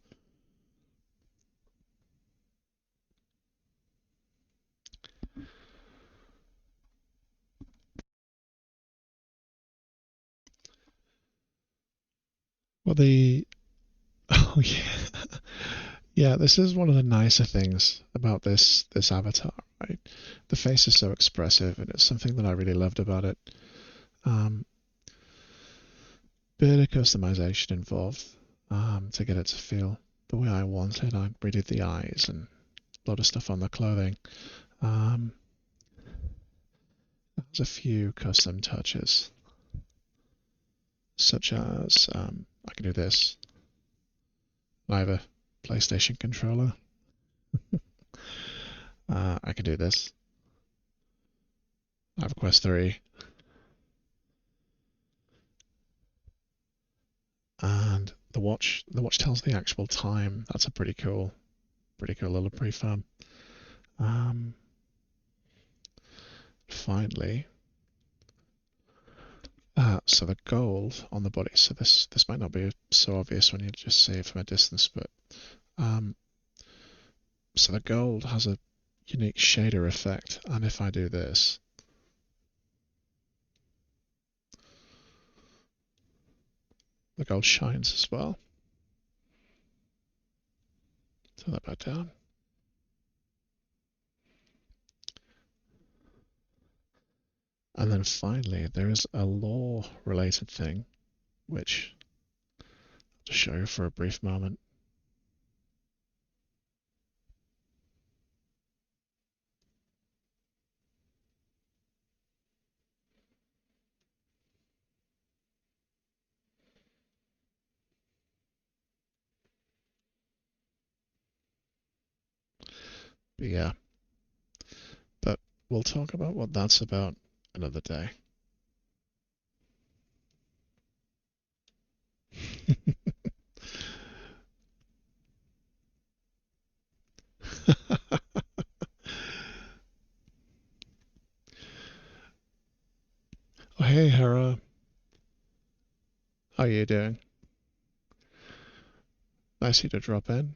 Well, the oh yeah, yeah. This is one of the nicer things about this avatar, right? The face is so expressive, and it's something that I really loved about it. Um, Bit of customization involved to get it to feel the way I wanted. I redid the eyes and a lot of stuff on the clothing. Um, there's a few custom touches, such as I can do this. I have a PlayStation controller. I can do this. I have a Quest 3. the watch tells the actual time. That's a pretty cool little prefab. Um, Finally, so the gold on the body. So this might not be so obvious when you just see it from a distance, but um, so the gold has a unique shader effect, and if I do this, the gold shines as well. Turn that back down. And then finally, there is a law-related thing, which I'll just show you for a brief moment. But yeah, but we'll talk about what that's about another day. Oh, hey, Hera. How you doing? Nice of you to drop in.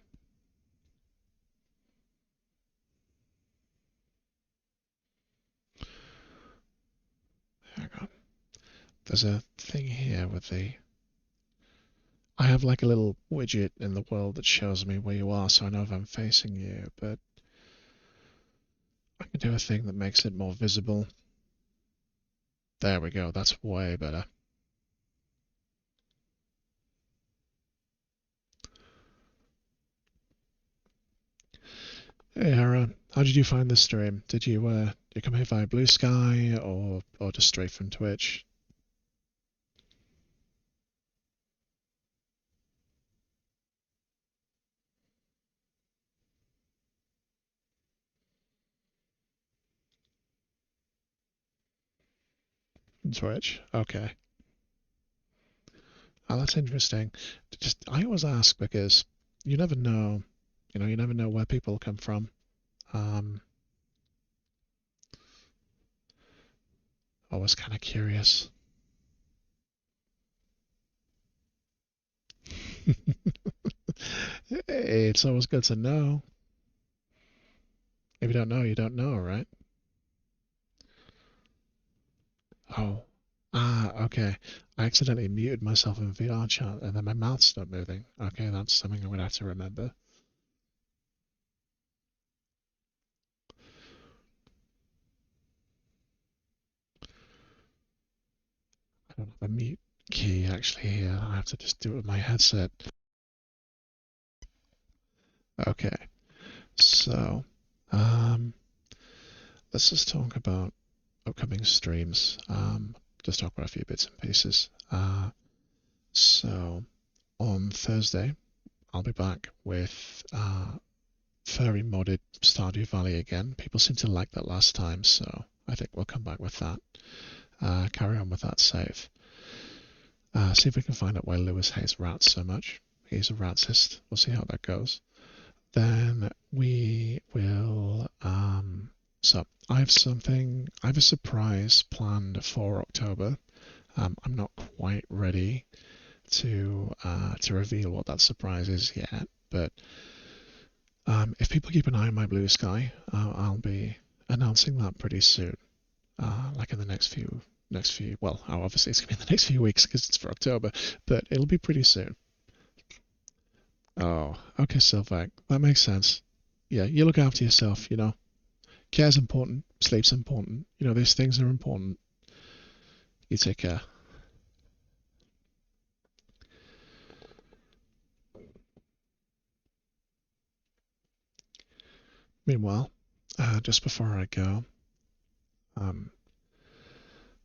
Hang on. There's a thing here with the... I have like a little widget in the world that shows me where you are, so I know if I'm facing you, but I can do a thing that makes it more visible. There we go. That's way better. Hey, Hera. How did you find this stream? Did you come here via Blue Sky or just straight from Twitch? Twitch. Okay. Oh, that's interesting. Just I always ask because you never know, you never know where people come from. Um, Always kind of curious. It's always good to know. If you don't know, you don't know, right? Oh. Ah, okay. I accidentally muted myself in VR chat and then my mouth stopped moving. Okay, that's something I'm gonna have to remember. I don't have a mute key actually here. I have to just do it with my headset. Okay, so um, let's just talk about upcoming streams. Just talk about a few bits and pieces. So on Thursday, I'll be back with furry modded Stardew Valley again. People seem to like that last time, so I think we'll come back with that. Carry on with that save. See if we can find out why Lewis hates rats so much. He's a ratsist. We'll see how that goes. Then we will. So I have a surprise planned for October. I'm not quite ready to reveal what that surprise is yet, but if people keep an eye on my Blue Sky, I'll be announcing that pretty soon. Like in the next few. Well, obviously it's gonna be in the next few weeks because it's for October, but it'll be pretty soon. Oh, okay, Sylvac, that makes sense. Yeah, you look after yourself. Care's important, sleep's important. These things are important. You take care. Meanwhile, just before I go, um,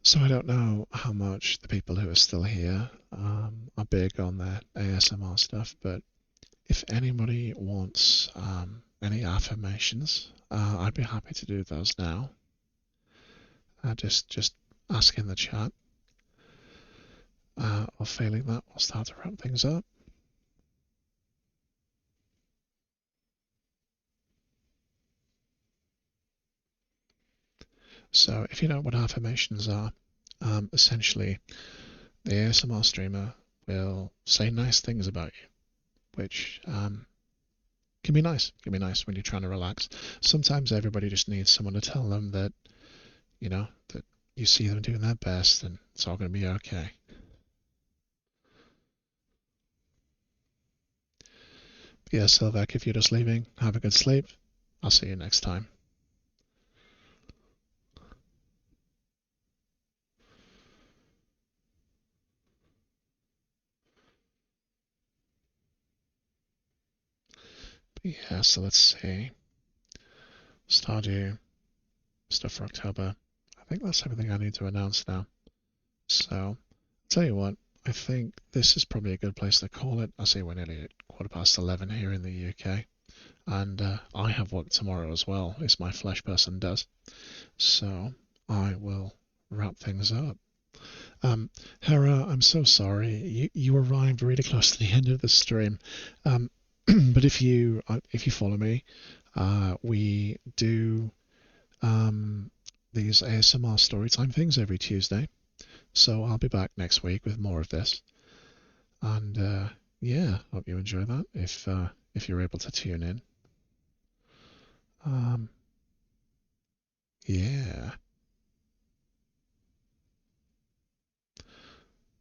so I don't know how much the people who are still here are big on that ASMR stuff, but if anybody wants any affirmations, I'd be happy to do those now. Just ask in the chat. Or failing that, we'll start to wrap things up. So if you know what affirmations are, essentially the ASMR streamer will say nice things about you, which can be nice. Can be nice when you're trying to relax. Sometimes everybody just needs someone to tell them that, that you see them doing their best and it's all going to be okay. Yeah, Silvek, if you're just leaving, have a good sleep. I'll see you next time. But yeah, so let's see. Stardew, stuff for October. I think that's everything I need to announce now. So, I'll tell you what, I think this is probably a good place to call it. I see we're nearly at 11:15 here in the UK. And I have work tomorrow as well, as my flesh person does. So I will wrap things up. Hera, I'm so sorry. You arrived really close to the end of the stream. But if you follow me, we do these ASMR storytime things every Tuesday. So I'll be back next week with more of this. And yeah, hope you enjoy that if you're able to tune in. Yeah.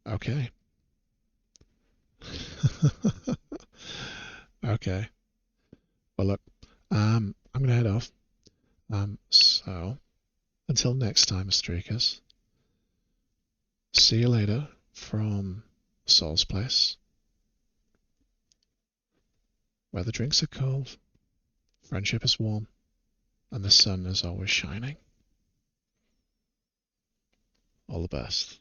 Okay. Okay. Well, look, I'm gonna head off. So until next time, Streakers. See you later from Saul's Place, where the drinks are cold, friendship is warm, and the sun is always shining. All the best.